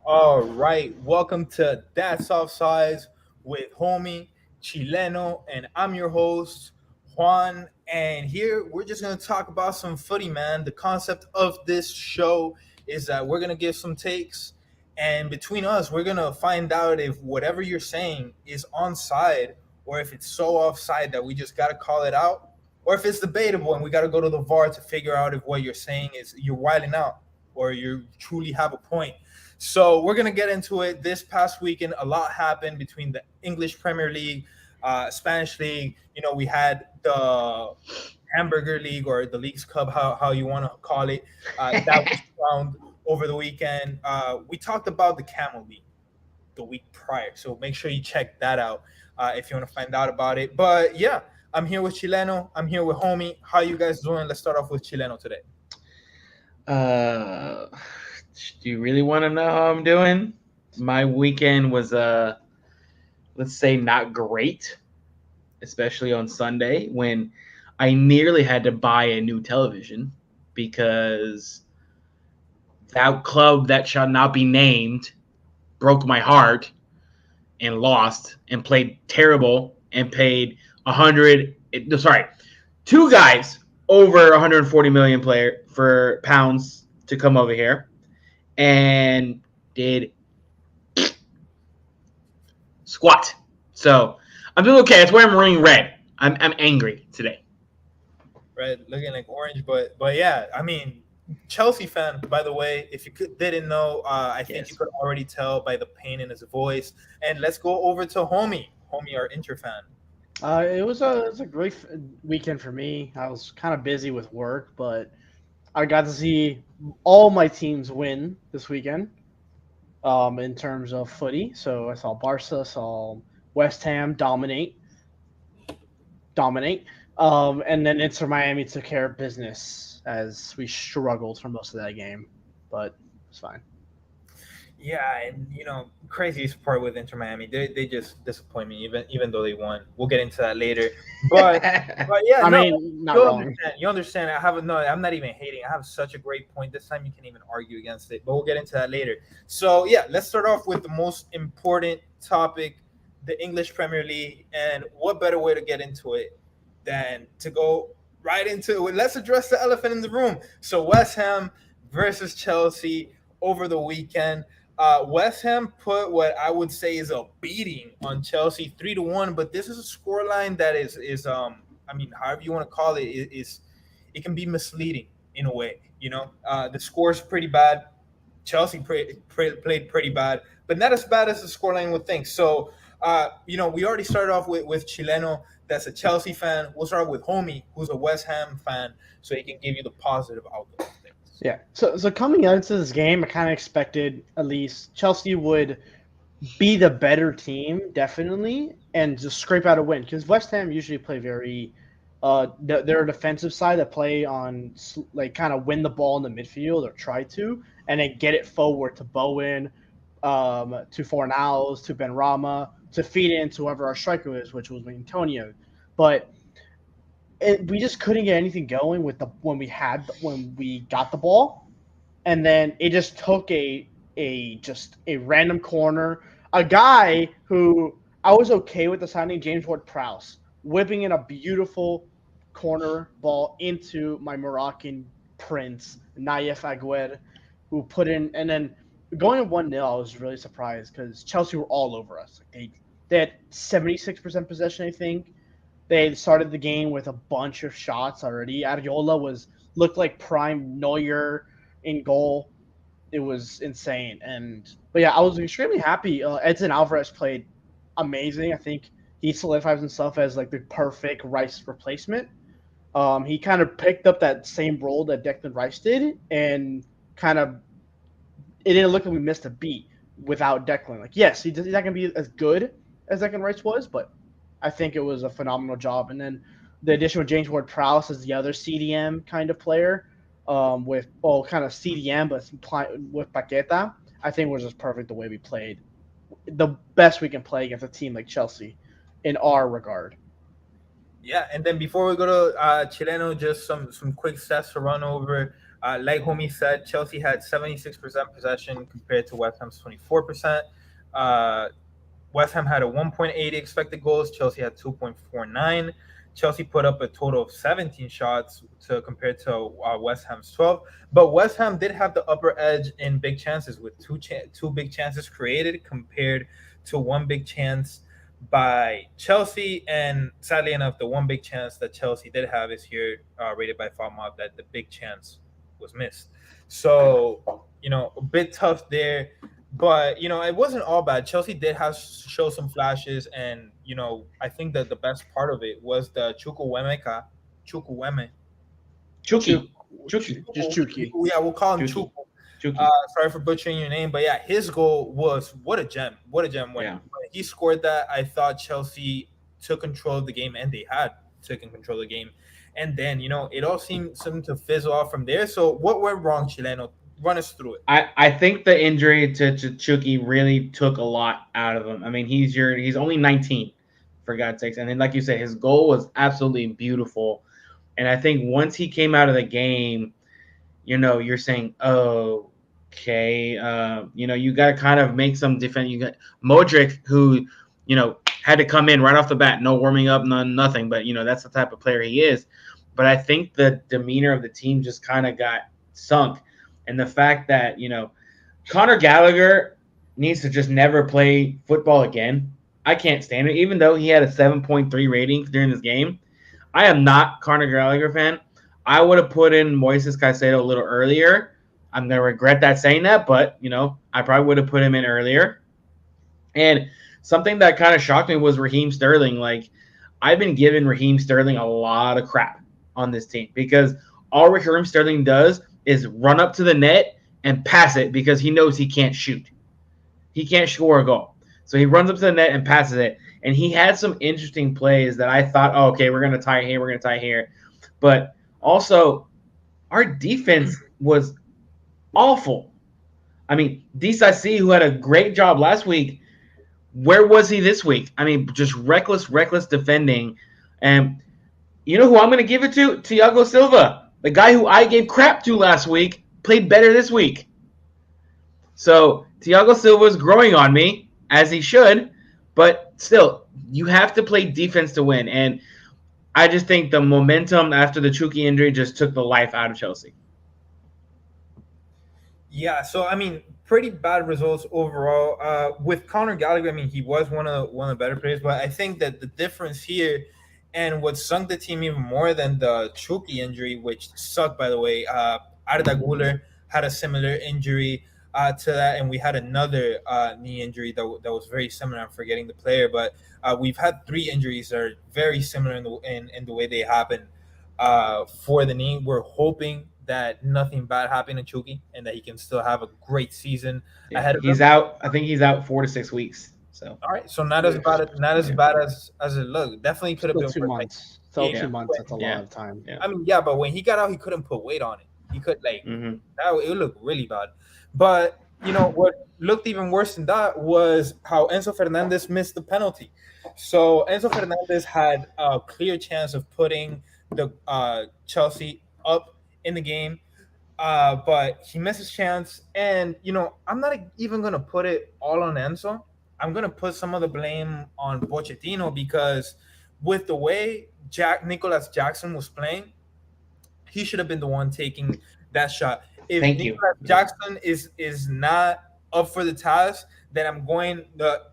All right, welcome to That's Offsides with homie Chileno, and I'm your host Juan. And here we're just gonna talk about some footy, man. The concept of this show is that we're gonna give some takes, and between us, we're gonna find out if whatever you're saying is onside, or if it's so offside that we just gotta call it out, or if it's debatable and we gotta go to the VAR to figure out if what you're saying is you're wilding out or you truly have a point. So we're gonna get into it. This past weekend, a lot happened between the English Premier League, Spanish League. We had the Hamburger League or the League's Cup, how you want to call it. That was crowned over the weekend. We talked about the Camel League the week prior, so make sure you check that out if you want to find out about it. But yeah, I'm here with Chileno. I'm here with homie. How you guys doing? Let's start off with Chileno today. Uh, do you really want to know how I'm doing? My weekend was let's say not great, especially on Sunday when I nearly had to buy a new television because that club that shall not be named broke my heart and lost and played terrible and paid 100 sorry, two guys over 140 million player for pounds to come over here and did squat. So I'm doing okay. That's why I'm wearing red. I'm angry today. Right, looking like orange, but yeah, I mean, Chelsea fan. By the way, if didn't know, I think you Yes. could already tell by the pain in his voice. And let's go over to homie, our Inter fan. It was a great weekend for me. I was kind of busy with work, but I got to see all my teams win this weekend. In terms of footy, so I saw Barca, saw West Ham dominate, and then Inter Miami took care of business as we struggled for most of that game, but it's fine. Yeah, and craziest part with Inter Miami, they just disappoint me, even though they won. We'll get into that later, but yeah, I no, mean, not you'll wrong. understand. You understand. I have no. I'm not even hating. I have such a great point this time. You can even argue against it, but we'll get into that later. So yeah, let's start off with the most important topic, the English Premier League, and what better way to get into it than to go right into it? Let's address the elephant in the room. So West Ham versus Chelsea over the weekend. West Ham put what I would say is a beating on Chelsea, 3-1. But this is a scoreline that is I mean, however you want to call it, it can be misleading in a way. The score is pretty bad. Chelsea played pretty bad, but not as bad as the scoreline would think. So, we already started off with Chileno, that's a Chelsea fan. We'll start with Homie, who's a West Ham fan, so he can give you the positive outlook of things. Yeah. So coming into this game, I kind of expected at least Chelsea would be the better team, definitely, and just scrape out a win because West Ham usually play very. They're a defensive side that play on like kind of win the ball in the midfield or try to, and then get it forward to Bowen, to Fornals, to Ben Rama, to feed it into whoever our striker is, which was Antonio. But we just couldn't get anything going with the when we got the ball, and then it just took a random corner. A guy who I was okay with the signing, James Ward-Prowse, whipping in a beautiful corner ball into my Moroccan prince, Nayef Aguerd, who put in, and then going at 1-0, I was really surprised because Chelsea were all over us. Like they had 76% possession, I think. They started the game with a bunch of shots already. Ariola looked like prime Neuer in goal. It was insane. But yeah, I was extremely happy. Edson Alvarez played amazing. I think he solidifies himself as like the perfect Rice replacement. He kind of picked up that same role that Declan Rice did, and kind of it didn't look like we missed a beat without Declan. Like, yes, he's not gonna be as good as Declan Rice was, but I think it was a phenomenal job. And then the addition of James Ward-Prowse as the other CDM kind of player, with kind of CDM but with Paqueta, I think was just perfect the way we played. The best we can play against a team like Chelsea, in our regard. Yeah, and then before we go to Chileno, just some quick stats to run over Like homie said, Chelsea had 76% possession compared to West Ham's 24%. Uh, West Ham had a 1.80 expected goals. Chelsea had 2.49. Chelsea put up a total of 17 shots to compare to West Ham's 12. But West Ham did have the upper edge in big chances with two big chances created compared to one big chance by Chelsea. And sadly enough, the one big chance that Chelsea did have is here rated by FOMOB that the big chance was missed. So, a bit tough there, but it wasn't all bad. Chelsea did have show some flashes, and I think that the best part of it was the Chukwueme. Chucky. Just Chucky. Yeah, we'll call him Chucky. Chuku. Chucky. Sorry for butchering your name, but yeah, his goal was what a gem. What a gem. When he scored that, I thought Chelsea took control of the game, and they had taken control of the game. And then, it all seemed to fizzle off from there. So what went wrong, Chileno? Run us through it. I think the injury to Chucky really took a lot out of him. I mean, he's only 19, for God's sakes. And then, like you said, his goal was absolutely beautiful. And I think once he came out of the game, you're saying, oh, okay, you got to kind of make some defense. You got Modric, who, had to come in right off the bat, no warming up, nothing. But, that's the type of player he is. But I think the demeanor of the team just kind of got sunk. And the fact that, Conor Gallagher needs to just never play football again. I can't stand it. Even though he had a 7.3 rating during this game, I am not Conor Gallagher fan. I would have put in Moises Caicedo a little earlier. I'm going to regret that saying that, but, I probably would have put him in earlier. And something that kind of shocked me was Raheem Sterling. Like, I've been giving Raheem Sterling a lot of crap on this team because all Raheem Sterling does is run up to the net and pass it because he knows he can't shoot. He can't score a goal. So he runs up to the net and passes it. And he had some interesting plays that I thought, oh, okay, we're going to tie here, we're going to tie here. But also, our defense was awful. I mean, Disasi, who had a great job last week, where was he this week? I mean, just reckless defending. And you know who I'm going to give it to? Thiago Silva. The guy who I gave crap to last week played better this week. So Thiago Silva is growing on me, as he should, but still, you have to play defense to win. And I just think the momentum after the Chucky injury just took the life out of Chelsea. Yeah, so I mean, pretty bad results overall. With Conor Gallagher, I mean, he was one of the better players, but I think that the difference here and what sunk the team even more than the Chucky injury, which sucked, by the way, Arda Güler had a similar injury to that, and we had another knee injury that was very similar. I'm forgetting the player, but we've had three injuries that are very similar in the way they happen for the knee. We're hoping that nothing bad happened to Chucky and that he can still have a great season ahead of him. He's out. I think he's out 4 to 6 weeks. So all right, so not as bad as it looked. Definitely could have been 2 months. Still 2 months. That's a lot of time. Yeah. I mean, yeah, but when he got out, he couldn't put weight on it. He could it looked really bad. But what looked even worse than that was how Enzo Fernandez missed the penalty. So Enzo Fernandez had a clear chance of putting the Chelsea up in the game. But he missed his chance. And, I'm not even going to put it all on Enzo. I'm going to put some of the blame on Pochettino because with the way Nicolas Jackson was playing, he should have been the one taking that shot. If Nicolas Jackson is not up for the task, then I'm going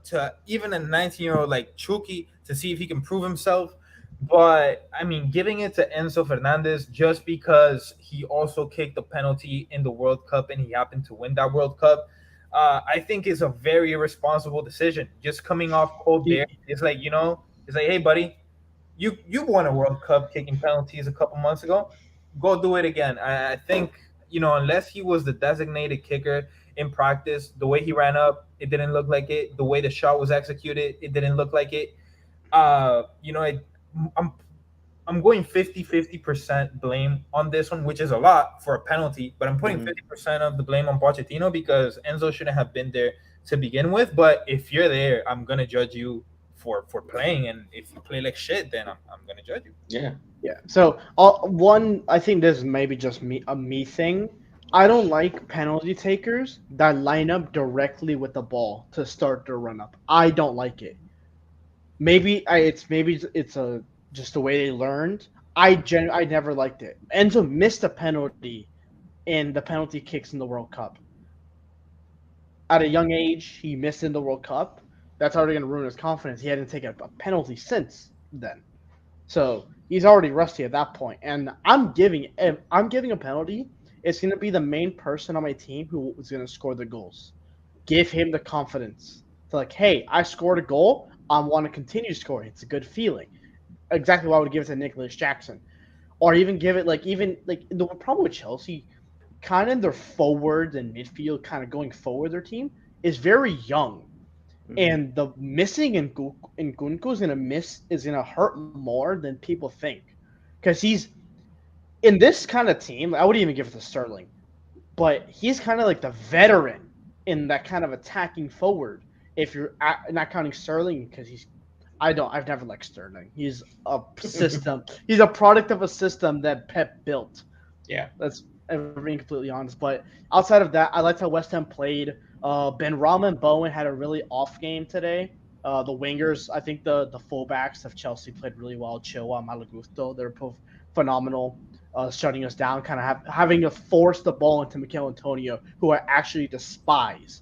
to even a 19-year-old like Chucky to see if he can prove himself. But, I mean, giving it to Enzo Fernandez just because he also kicked the penalty in the World Cup and he happened to win that World Cup, I think is a very irresponsible decision. Just coming off cold there, it's like, hey, buddy, you won a World Cup kicking penalties a couple months ago. Go do it again. I think, unless he was the designated kicker in practice, the way he ran up, it didn't look like it. The way the shot was executed, it didn't look like it. I'm going 50% blame on this one, which is a lot for a penalty, but I'm putting 50% of the blame on Pochettino because Enzo shouldn't have been there to begin with. But if you're there, I'm going to judge you for playing. And if you play like shit, then I'm gonna judge you. Yeah. Yeah. So I think this is maybe just me thing. I don't like penalty takers that line up directly with the ball to start their run up. I don't like it. Maybe it's a just the way they learned. I never liked it. Enzo missed a penalty in the penalty kicks in the World Cup. At a young age, he missed in the World Cup. That's already going to ruin his confidence. He hadn't taken a penalty since then. So he's already rusty at that point. And if I'm giving a penalty, it's going to be the main person on my team who is going to score the goals. Give him the confidence. To like, hey, I scored a goal. I want to continue scoring. It's a good feeling. Exactly why I would give it to Nicholas Jackson. Or even give it the problem with Chelsea, kind of their forwards and midfield kind of going forward, their team is very young. And the missing in Nkunku is gonna hurt more than people think, because he's in this kind of team. I wouldn't even give it to Sterling, but he's kind of like the veteran in that kind of attacking forward. If you're not counting Sterling, because I've never liked Sterling. He's a system. He's a product of a system that Pep built. Yeah. That's being completely honest. But outside of that, I liked how West Ham played. Benrahma and Bowen had a really off game today. The wingers, I think the fullbacks of Chelsea played really well. Chilwell and Malagusto, they're both phenomenal, shutting us down, kind of having to force the ball into Mikel Antonio, who I actually despise.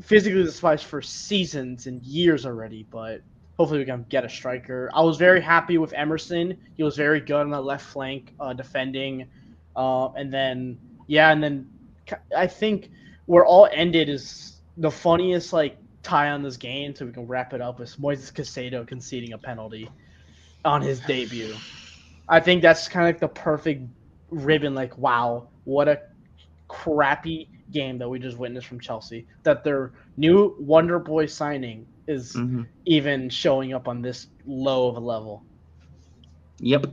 Physically despised for seasons and years already, but hopefully we can get a striker. I was very happy with Emerson. He was very good on the left flank, defending. And then I think where all ended is the funniest tie on this game, so we can wrap it up, with Moises Caicedo conceding a penalty on his debut. I think that's kind of the perfect ribbon. Wow, what a crappy game that we just witnessed from Chelsea. That their new Wonder Boy signing is even showing up on this low of a level. Yep.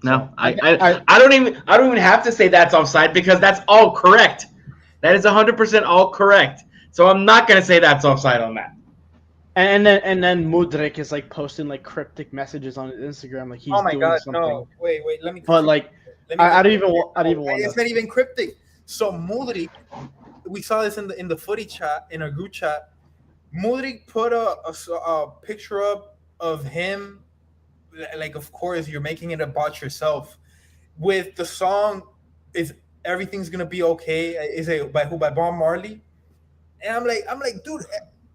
No, so, I don't even have to say that's offside, because that's all correct. That is 100% all correct. So I'm not gonna say that's offside on that. And then Mudryk is posting cryptic messages on his Instagram, he's oh my doing god, something. No, wait, let me. But I don't even want. It's not even cryptic. So Mudryk, we saw this in the footy chat, in our group chat. Mudryk put a picture up of him. Of course, you're making it about yourself. With the song, is everything's gonna be okay? Is it by who? By Bob Marley? And I'm like, dude,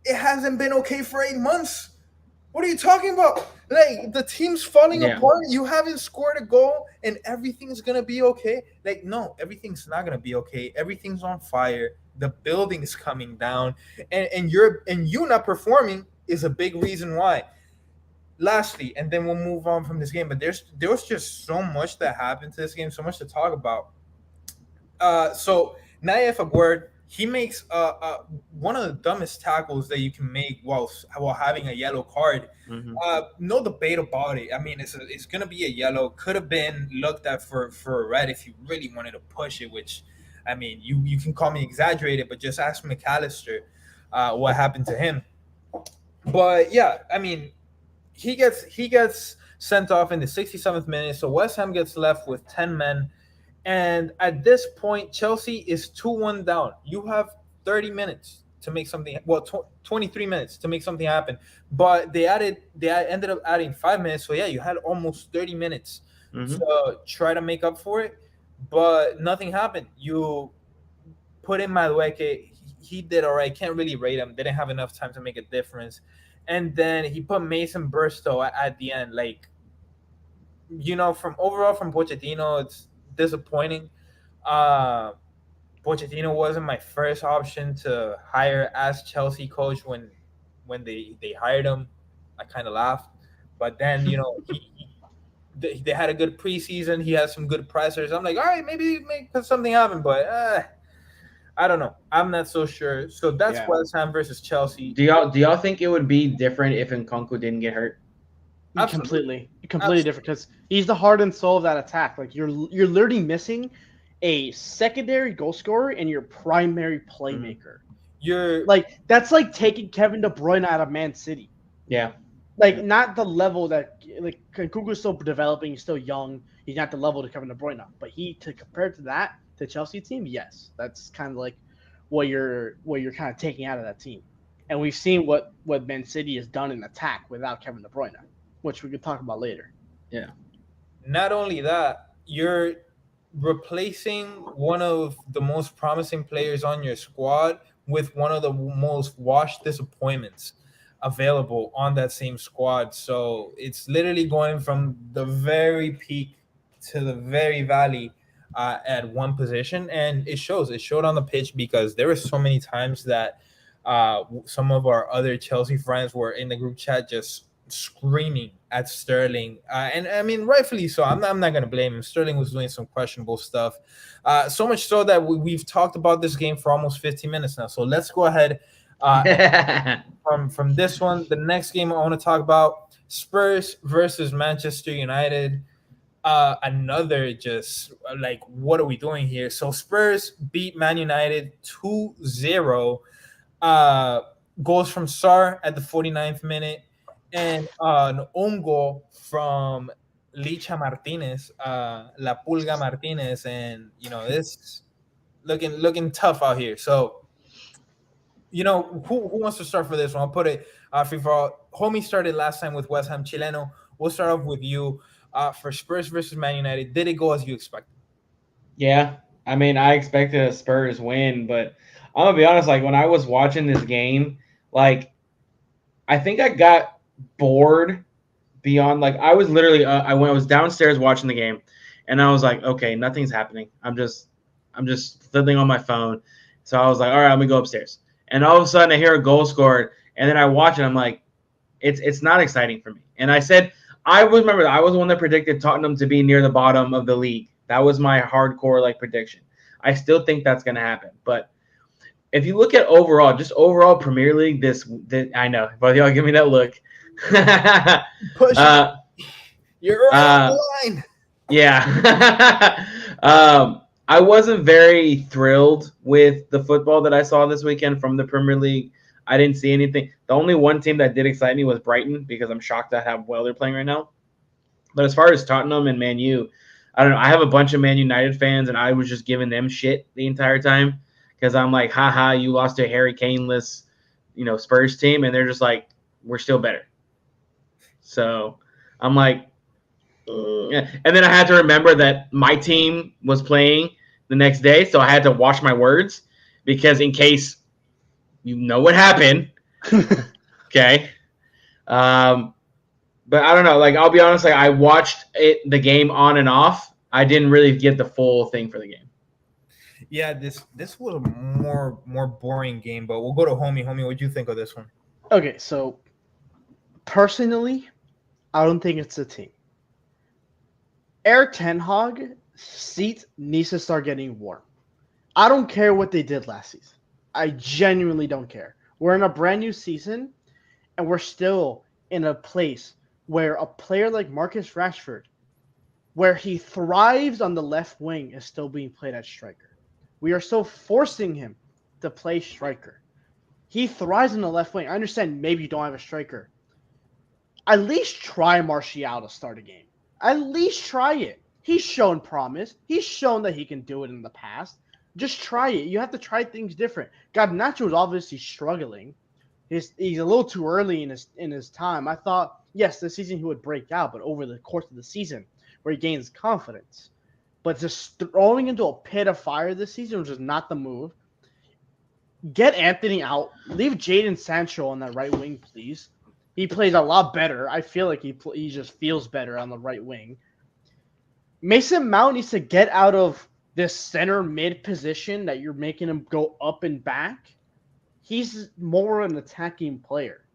it hasn't been okay for 8 months. What are you talking about? The team's falling apart. You haven't scored a goal, and everything's gonna be okay. No, everything's not gonna be okay. Everything's on fire. The building's coming down, and you not performing is a big reason why. Lastly, and then we'll move on from this game, but there was just so much that happened to this game, so much to talk about. So Naif Aguerd, he makes one of the dumbest tackles that you can make while having a yellow card. No debate about it. I mean, it's gonna be a yellow. Could have been looked at for a red if you really wanted to push it. Which, I mean, you can call me exaggerated, but just ask McAllister what happened to him. But yeah, I mean, he gets sent off in the 67th minute, so West Ham gets left with 10 men. And at this point, Chelsea is 2-1 down. You have 30 minutes to make something. Well, 23 minutes to make something happen. But they ended up adding 5 minutes. So yeah, you had almost 30 minutes to try to make up for it. But nothing happened. You put in Madueke. He did all right. Can't really rate him. Didn't have enough time to make a difference. And then he put Mason Burstow at the end. From Pochettino, it's disappointing. Pochettino wasn't my first option to hire as Chelsea coach. When they hired him, I kind of laughed. But then they had a good preseason. He had some good pressers. I'm like, all right, maybe make something happen. But I don't know. I'm not so sure. So that's West Ham versus Chelsea. Do y'all think it would be different if Nkunku didn't get hurt? Completely different, because he's the heart and soul of that attack. You're literally missing a secondary goal scorer and your primary playmaker. you're Like that's like taking Kevin De Bruyne out of Man City. Yeah. Like not the level that like Kuku's still developing, he's still young. He's not the level to Kevin De Bruyne, but he to compare to that the Chelsea team, yes, that's kind of like what you're kind of taking out of that team. And we've seen what Man City has done in attack without Kevin De Bruyne, which we could talk about later. Yeah. not only that, you're replacing one of the most promising players on your squad with one of the most washed disappointments available on that same squad. So it's literally going from the very peak to the very valley at one position, and it shows. It showed on the pitch because there were so many times that some of our other Chelsea friends were in the group chat just screaming at Sterling, and I mean rightfully so. I'm not gonna blame him. Sterling was doing some questionable stuff, so much so that we've talked about this game for almost 15 minutes now. So let's go ahead from this one. The next game I want to talk about: Spurs versus Manchester United. Another just like, what are we doing here? So Spurs beat Man United 2-0. Goals from Sar at the 49th minute, and an own goal from Licha Martinez, La Pulga Martinez, and this looking tough out here. So who wants to start for this one? I'll put it free for all. Homie started last time with West Ham. Chileno, we'll start off with you. For Spurs versus Man United, did it go as you expected? Yeah. I mean, I expected a Spurs win, but I'm gonna be honest. Like when I was watching this game, like I think I got bored beyond. Like I was literally, I was downstairs watching the game, and I was like, okay, nothing's happening. I'm just fiddling on my phone. So I was like, all right, let me go upstairs. And all of a sudden, I hear a goal scored, and then I watch it. I'm like, it's not exciting for me. And I said, I was the one that predicted Tottenham to be near the bottom of the league. That was my hardcore prediction. I still think that's going to happen. But if you look at overall Premier League, this I know, but y'all give me that look. Push you're right on the line. Yeah. I wasn't very thrilled with the football that I saw this weekend from the Premier League. I didn't see anything. The only one team that did excite me was Brighton because I'm shocked at how well they're playing right now. But as far as Tottenham and Man U, I don't know. I have a bunch of Man United fans, and I was just giving them shit the entire time because I'm like, haha, you lost to a Harry Kane-less, Spurs team, and they're just like, we're still better. So I'm like, and then I had to remember that my team was playing the next day, so I had to watch my words because in case what happened, okay. But I don't know. I'll be honest. I watched the game on and off. I didn't really get the full thing for the game. Yeah, this was a more boring game, but we'll go to Homie. Homie, what'd you think of this one? Okay, so personally, I don't think it's a team. Eric Ten Hag seat needs to start getting warm. I don't care what they did last season. I genuinely don't care. We're in a brand new season, and we're still in a place where a player like Marcus Rashford, where he thrives on the left wing, is still being played at striker. We are still forcing him to play striker. He thrives on the left wing. I understand maybe you don't have a striker. At least try Martial to start a game. At least try it. He's shown promise. He's shown that he can do it in the past. Just try it. You have to try things different. Garnacho is obviously struggling. He's a little too early in his time. I thought, yes, this season he would break out, but over the course of the season where he gains confidence. But just throwing into a pit of fire this season was just not the move. Get Anthony out. Leave Jadon Sancho on that right wing, please. He plays a lot better. I feel like he just feels better on the right wing. Mason Mount needs to get out of this center mid position that you're making him go up and back. He's more an attacking player.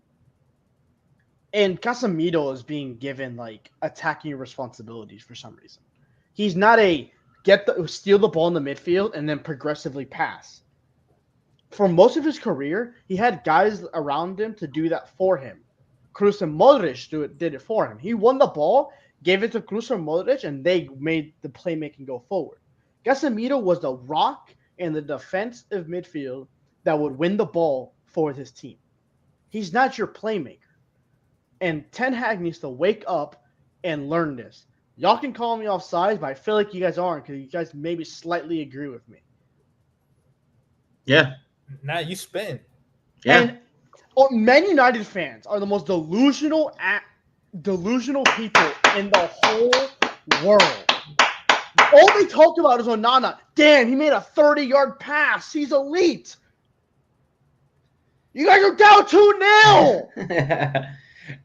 And Casemiro is being given attacking responsibilities for some reason. He's not steal the ball in the midfield and then progressively pass. For most of his career, he had guys around him to do that for him. Kroos and Modric did it for him. He won the ball, gave it to Kroos and Modric, and they made the playmaking go forward. Casemiro was the rock in the defensive midfield that would win the ball for his team. He's not your playmaker. And Ten Hag needs to wake up and learn this. Y'all can call me offsides, but I feel like you guys aren't because you guys maybe slightly agree with me. Yeah. Nah, you spin. Yeah. And Man United fans are the most delusional people in the whole world. All they talk about is Onana. Damn, he made a 30-yard pass. He's elite. You guys are down 2-0.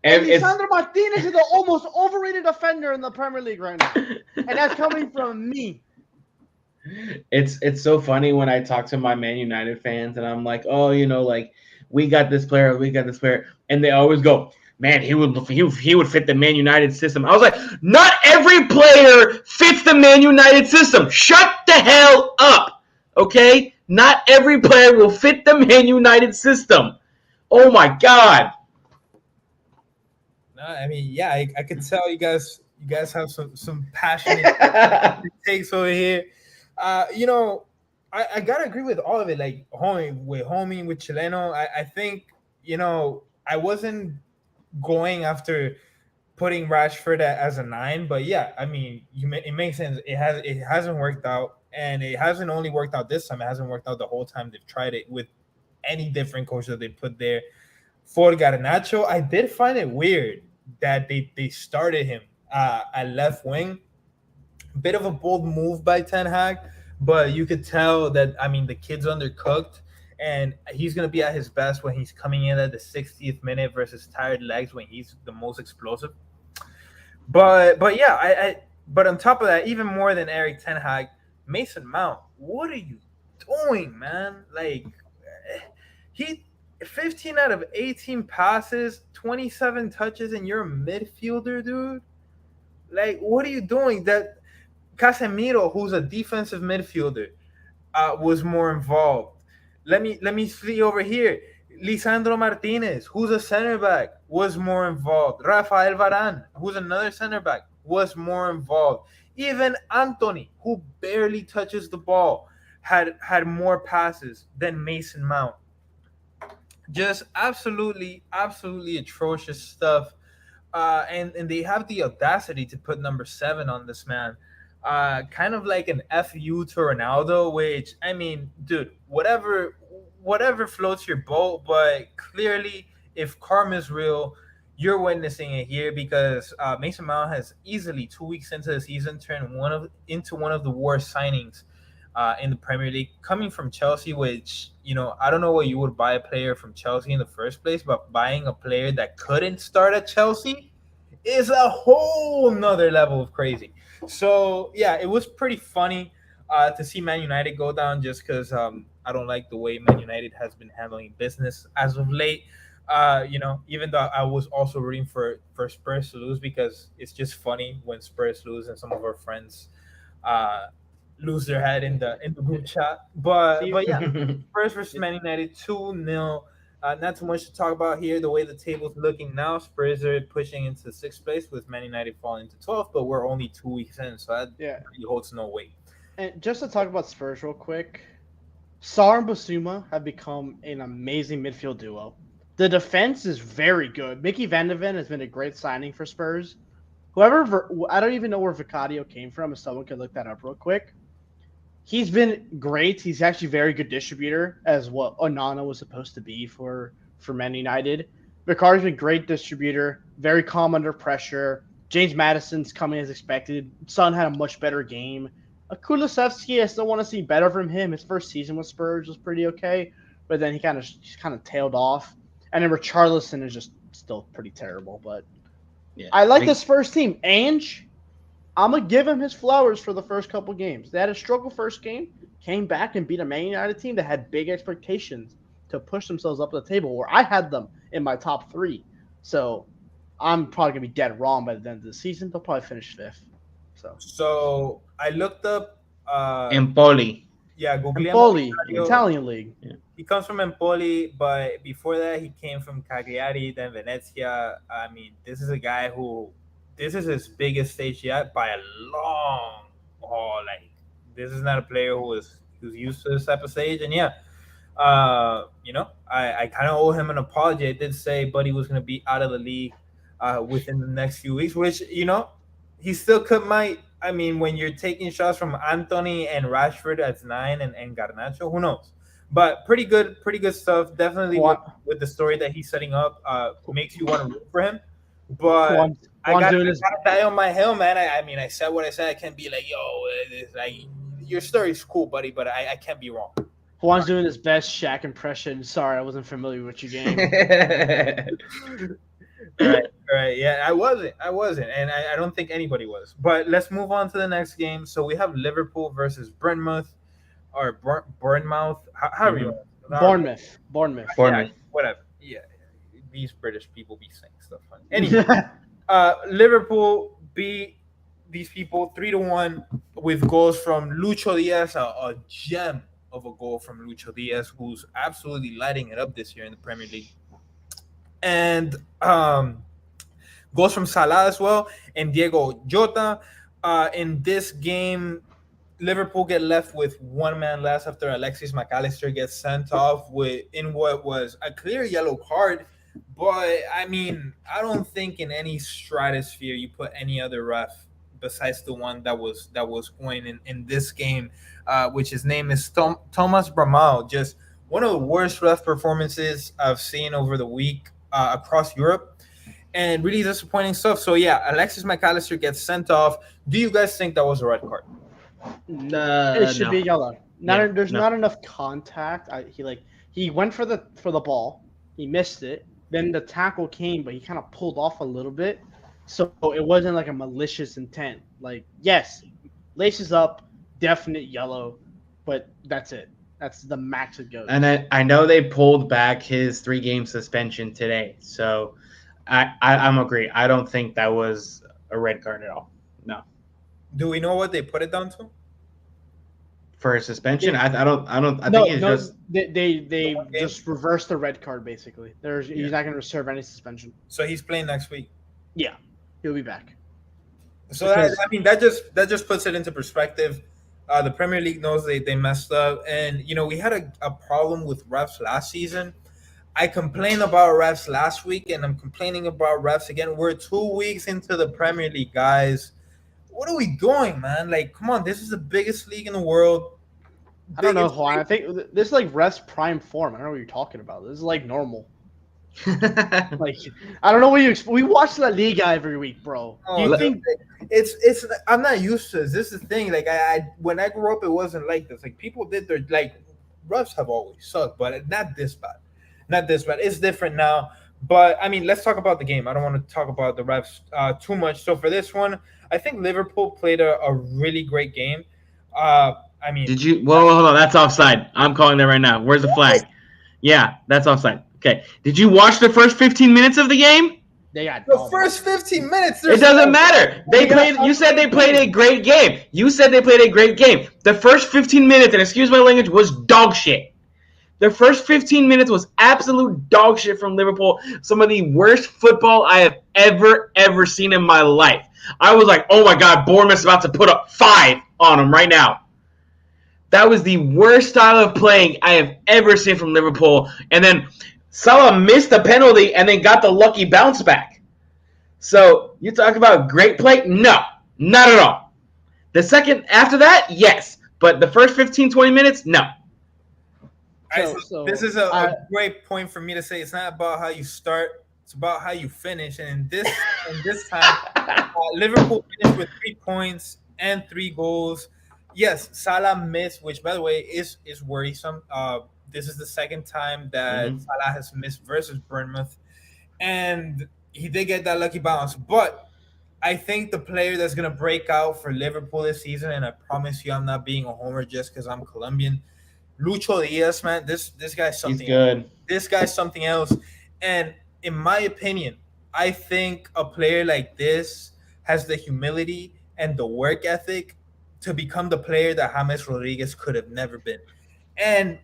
And Lisandro Martinez is the almost overrated defender in the Premier League right now. And that's coming from me. It's so funny when I talk to my Man United fans and I'm like, oh, like we got this player, and they always go, man, he would fit the Man United system. I was like, not every player fits the Man United system. Shut the hell up, okay? Not every player will fit the Man United system. Oh my God. No, I mean, yeah, I could tell you guys have some passionate takes over here. I gotta agree with all of it. Like homie with Chileno, I think I wasn't going after putting Rashford as a 9, but yeah, I mean, it makes sense. It hasn't worked out, and it hasn't only worked out this time. It hasn't worked out the whole time they've tried it with any different coach that they put there. For Garnacho, I did find it weird that they started him at left wing. Bit of a bold move by Ten Hag, but you could tell that, I mean, the kid's undercooked, and he's going to be at his best when he's coming in at the 60th minute versus tired legs when he's the most explosive. But yeah, but on top of that, even more than Eric Ten Hag, Mason Mount, what are you doing, man? Like, he 15 out of 18 passes, 27 touches, and you're a midfielder, dude. Like, what are you doing? That Casemiro, who's a defensive midfielder, was more involved. Let me see over here. Lisandro Martinez, who's a center back, was more involved. Rafael Varane, who's another center back, was more involved. Even Anthony, who barely touches the ball, had more passes than Mason Mount. Just absolutely atrocious stuff. And they have the audacity to put number 7 on this man. Kind of like an FU to Ronaldo, which, I mean, dude, whatever floats your boat, but clearly, if karma is real, you're witnessing it here because Mason Mount has easily 2 weeks into the season turned into one of the worst signings in the Premier League, coming from Chelsea, which, I don't know what you would buy a player from Chelsea in the first place, but buying a player that couldn't start at Chelsea is a whole nother level of crazy. So, yeah, it was pretty funny to see Man United go down just because I don't like the way Man United has been handling business as of late. Even though I was also rooting for Spurs to lose because it's just funny when Spurs lose and some of our friends lose their head in the group chat. But yeah, Spurs versus Man United 2-0. Not too much to talk about here. The way the table's looking now, Spurs are pushing into 6th place with Man United falling to 12th, but we're only 2 weeks in, so that really holds no weight. And just to talk about Spurs real quick, Sarr and Basuma have become an amazing midfield duo. The defense is very good. Mickey Van de Ven has been a great signing for Spurs. I don't even know where Vicario came from, if someone could look that up real quick. He's been great. He's actually a very good distributor, as what Onana was supposed to be for Man United. Vicario's been a great distributor, very calm under pressure. James Maddison's coming as expected. Son had a much better game. Kulusevski, I still want to see better from him. His first season with Spurs was pretty okay, but then he kind of tailed off. And then Richarlison is just still pretty terrible. But yeah, I like this Spurs team. Ange, I'm going to give him his flowers for the first couple games. They had a struggle first game, came back and beat a Man United team that had big expectations to push themselves up the table, where I had them in my top 3. So I'm probably going to be dead wrong by the end of the season. They'll probably finish 5th. So I looked up Empoli. Yeah, Empoli, Italian league. Yeah. He comes from Empoli, but before that he came from Cagliari, then Venezia. I mean, this is a guy who this is his biggest stage yet by a long haul. Like, this is not a player who's used to this type of stage. And yeah, I kind of owe him an apology. I did say Buddy was going to be out of the league within the next few weeks, which, he still could might. I mean, when you're taking shots from Anthony and Rashford at 9 and Garnacho, who knows? But pretty good stuff. Definitely Juan, with the story that he's setting up, makes you want to root for him. But Juan's doing his gotta die on my hill, man. I mean, I said what I said. I can't be like, yo, it's like your story's cool, buddy, but I can't be wrong. Juan's doing his best Shaq impression. Sorry, I wasn't familiar with your game. Right. Yeah, I wasn't, and I don't think anybody was. But let's move on to the next game. So we have Liverpool versus Bournemouth, or Bournemouth. However you want. Bournemouth. Yeah, whatever. Yeah, these British people be saying stuff funny. Anyway, Liverpool beat these people 3-1 with goals from Lucho Diaz, a gem of a goal from Lucho Diaz, who's absolutely lighting it up this year in the Premier League. And goals from Salah as well, and Diego Jota. In this game, Liverpool get left with one man less after Alexis McAllister gets sent off in what was a clear yellow card. But I mean, I don't think in any stratosphere you put any other ref besides the one that was going in this game, which his name is Thomas Bramall. Just one of the worst ref performances I've seen over the week across Europe, and really disappointing stuff. So yeah, Alexis McAllister gets sent off. Do you guys think that was a red card? It should No. be yellow. There's no. not enough contact. He went for the ball. He missed it. Then the tackle came, but he kind of pulled off a little bit. So it wasn't like a malicious intent. Like, yes, laces up, definite yellow, but that's it. That's the max it goes. And I know they pulled back his 3-game suspension today, so I'm agree. I don't think that was a red card at all. No, Do we know what they put it down to? for a suspension, I don't. I No, think it's no, just they one game? just reversed the red card basically. He's Yeah. not going to serve any suspension. So he's playing next week. Yeah, he'll be back. So Because- that just puts it into perspective. The Premier League knows they messed up, and we had a problem with refs last season. I complained about refs last week, and I'm complaining about refs again. We're 2 weeks into the Premier League, guys. What are we doing, man? Like, come on, this is the biggest league in the world. I don't know, Biggest Juan. I league- think this is like ref's prime form. I don't know what you're talking about. This is like normal. Like, I don't know what we watch La Liga every week, bro. Do you Oh, think it's I'm not used to this. This is the thing. Like I when I grew up, it wasn't like this. Like people did their refs have always sucked, but not this bad. Not this bad. It's different now. But I mean, let's talk about the game. I don't want to talk about the refs too much. So for this one, I think Liverpool played a really great game. I mean, Did you? Well, hold on. That's offside. I'm calling that right now. Where's the flag? Yeah, that's offside. Okay. Did you watch the first 15 minutes of the game? they got the dominated? first 15 minutes. It doesn't matter. They played. You said they played a great game. You said they played a great game. The first 15 minutes, and excuse my language, was dog shit. The first 15 minutes was absolute dog shit from Liverpool. Some of the worst football I have ever seen in my life. I was like, oh my God, Bournemouth's about to put up 5 on them right now. That was the worst style of playing I have ever seen from Liverpool. And then Salah missed the penalty and then got the lucky bounce back. So you talk about great play? No, not at all. The second after that, yes. But the first 15, 20 minutes, no. This is a great point for me to say. It's not about how you start; it's about how you finish. And in this time, Liverpool finished with 3 points and 3 goals. Yes, Salah missed, which by the way is worrisome. This is the second time that Salah has missed versus Bournemouth, and he did get that lucky bounce. But I think the player that's gonna break out for Liverpool this season, and I promise you, I'm not being a homer just because I'm Colombian. Lucho Diaz, man, this guy's something. He's good. This guy's something else. And in my opinion, I think a player like this has the humility and the work ethic to become the player that James Rodriguez could have never been. And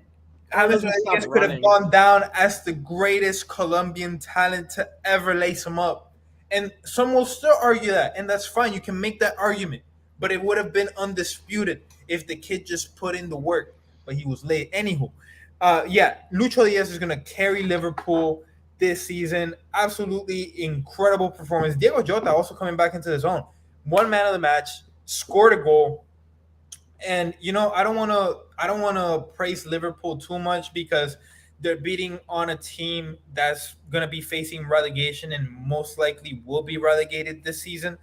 James Rodriguez could have gone down as the greatest Colombian talent to ever lace him up. And some will still argue that, and that's fine. You can make that argument. But it would have been undisputed if the kid just put in the work. But he was late. Anywho, Yeah, Lucho Diaz is going to carry Liverpool this season. Absolutely incredible performance. Diego Jota also coming back into the zone. One man of the match, scored a goal. And I don't want to praise Liverpool too much because they're beating on a team that's going to be facing relegation and most likely will be relegated this season.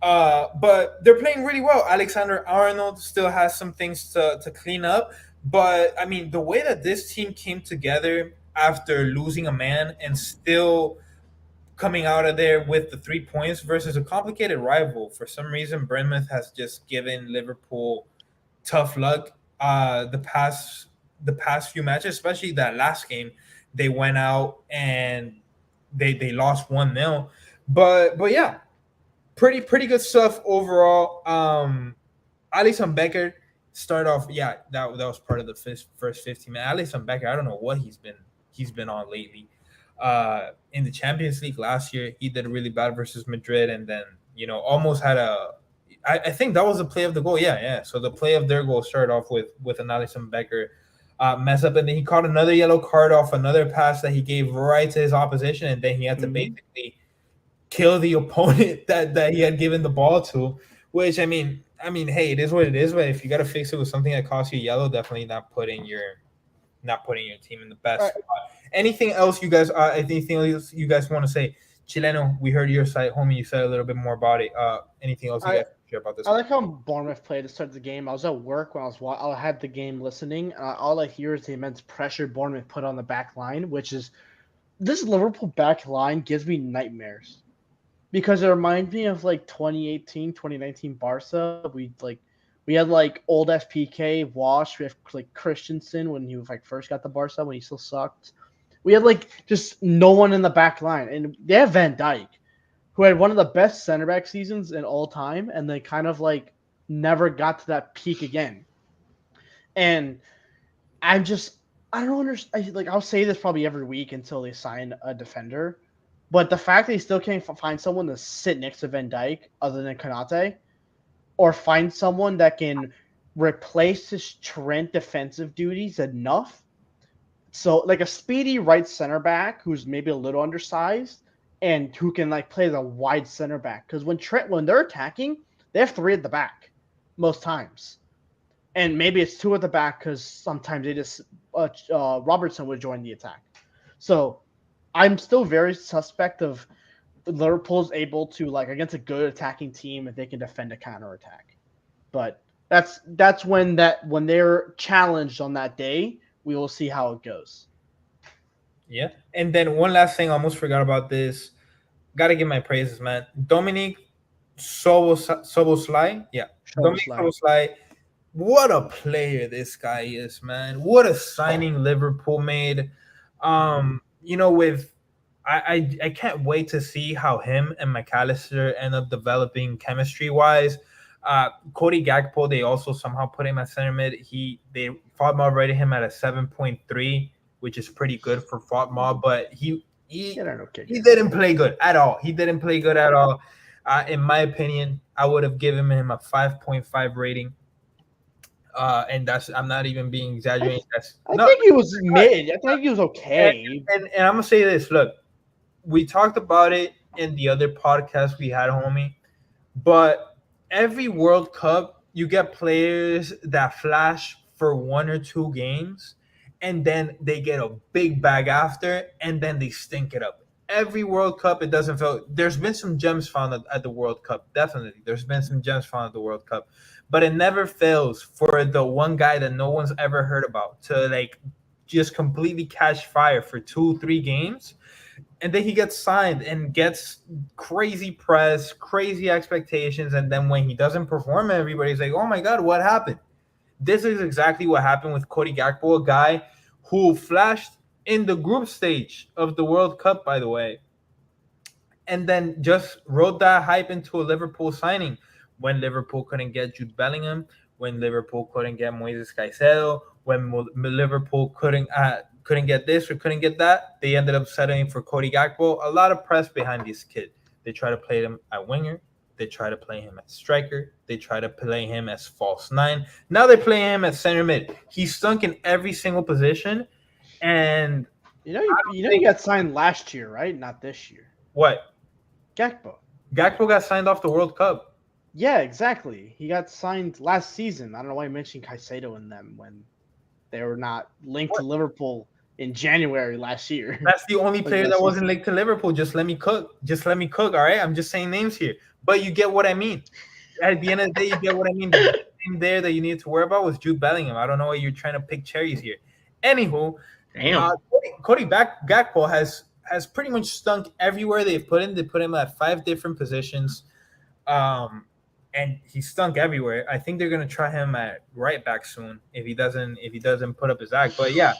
But they're playing really well. Alexander Arnold still has some things to clean up. But I mean, the way that this team came together after losing a man and still coming out of there with the 3 points versus a complicated rival. For some reason, Bournemouth has just given Liverpool tough luck. The past few matches, especially that last game, they went out and they lost 1-0. But yeah, pretty good stuff overall. Alisson Becker start off. Yeah, that was part of the first 15 man. Alisson Becker, I don't know what he's been on lately. In the Champions League last year, he did really bad versus Madrid, and then almost had a. I think that was the play of the goal. Yeah. So the play of their goal started off with an Alisson Becker mess up, and then he caught another yellow card off another pass that he gave right to his opposition, and then he had to basically kill the opponent that he had given the ball to. Which hey, it is what it is. But if you got to fix it with something that costs you yellow, definitely not putting your team in the best spot. Anything else you guys? Anything else you guys want to say? Chileno, we heard your side, homie. You said a little bit more about it. Anything else you guys want to share about this? I like how Bournemouth played to start the game. I was at work when I had the game listening. All I hear is the immense pressure Bournemouth put on the back line, which is this Liverpool back line gives me nightmares because it reminds me of like 2018, 2019 Barca. We had like old FPK, Wash, we have like Christensen when he like first got the Barca when he still sucked. We had like just no one in the back line, and they have Van Dijk, who had one of the best center back seasons in all time, and they kind of like never got to that peak again. And I don't understand. I'll say this probably every week until they sign a defender, but the fact that they still can't find someone to sit next to Van Dijk other than Konate, or find someone that can replace his Trent defensive duties enough. So like a speedy right center back who's maybe a little undersized and who can like play the wide center back. Because when they're attacking, they have three at the back most times. And maybe it's two at the back because sometimes they just Robertson would join the attack. So I'm still very suspect of Liverpool's able to like against a good attacking team if they can defend a counter attack. But that's when they're challenged on that day, we will see how it goes. Yeah. And then one last thing, I almost forgot about this. Gotta give my praises, man. Dominic Soboslai. Yeah. Dominic Soboslai. What a player this guy is, man. What a signing Liverpool made. With I can't wait to see how him and McAllister end up developing chemistry wise. Cody Gakpo, they also somehow put him at center mid. They FOTMOB rated him at a 7.3, which is pretty good for FOTMOB, but he didn't play good at all. He didn't play good at all. In my opinion, I would have given him a 5.5 rating. And I'm not even being exaggerating. I think he was mid. I think he was okay. And I'm gonna say this. Look, we talked about it in the other podcast we had, homie. But every World Cup, you get players that flash for 1 or 2 games, and then they get a big bag after, and then they stink it up. Every World Cup, it doesn't feel. There's been some gems found at the World Cup. Definitely, there's been some gems found at the World Cup, but it never fails for the one guy that no one's ever heard about to like just completely catch fire for 2-3 games, and then he gets signed and gets crazy press, crazy expectations, and then when he doesn't perform, everybody's like, "Oh my God, what happened?" This is exactly what happened with Cody Gakpo, a guy who flashed in the group stage of the World Cup, by the way, and then just rode that hype into a Liverpool signing when Liverpool couldn't get Jude Bellingham, when Liverpool couldn't get Moises Caicedo, when Liverpool couldn't get this or couldn't get that. They ended up settling for Cody Gakpo. A lot of press behind this kid. They try to play him at winger. They try to play him as striker. They try to play him as false nine. Now they play him as center mid. He's stunk in every single position. And He got signed last year, right? Not this year. what? Gakpo. Gakpo got signed off the World Cup. Yeah, exactly. He got signed last season. I don't know why you mentioned Caicedo in them when they were not linked to Liverpool in January last year. That's the only player that wasn't linked to Liverpool. Just let me cook. All right? I'm just saying names here. But you get what I mean. At the end of the day, you get what I mean. The thing there that you needed to worry about was Jude Bellingham. I don't know why you're trying to pick cherries here. Anywho, Cody Gakpo has pretty much stunk everywhere they've put him. They put him at 5 different positions. And he stunk everywhere. I think they're gonna try him at right back soon if he doesn't put up his act. But yeah,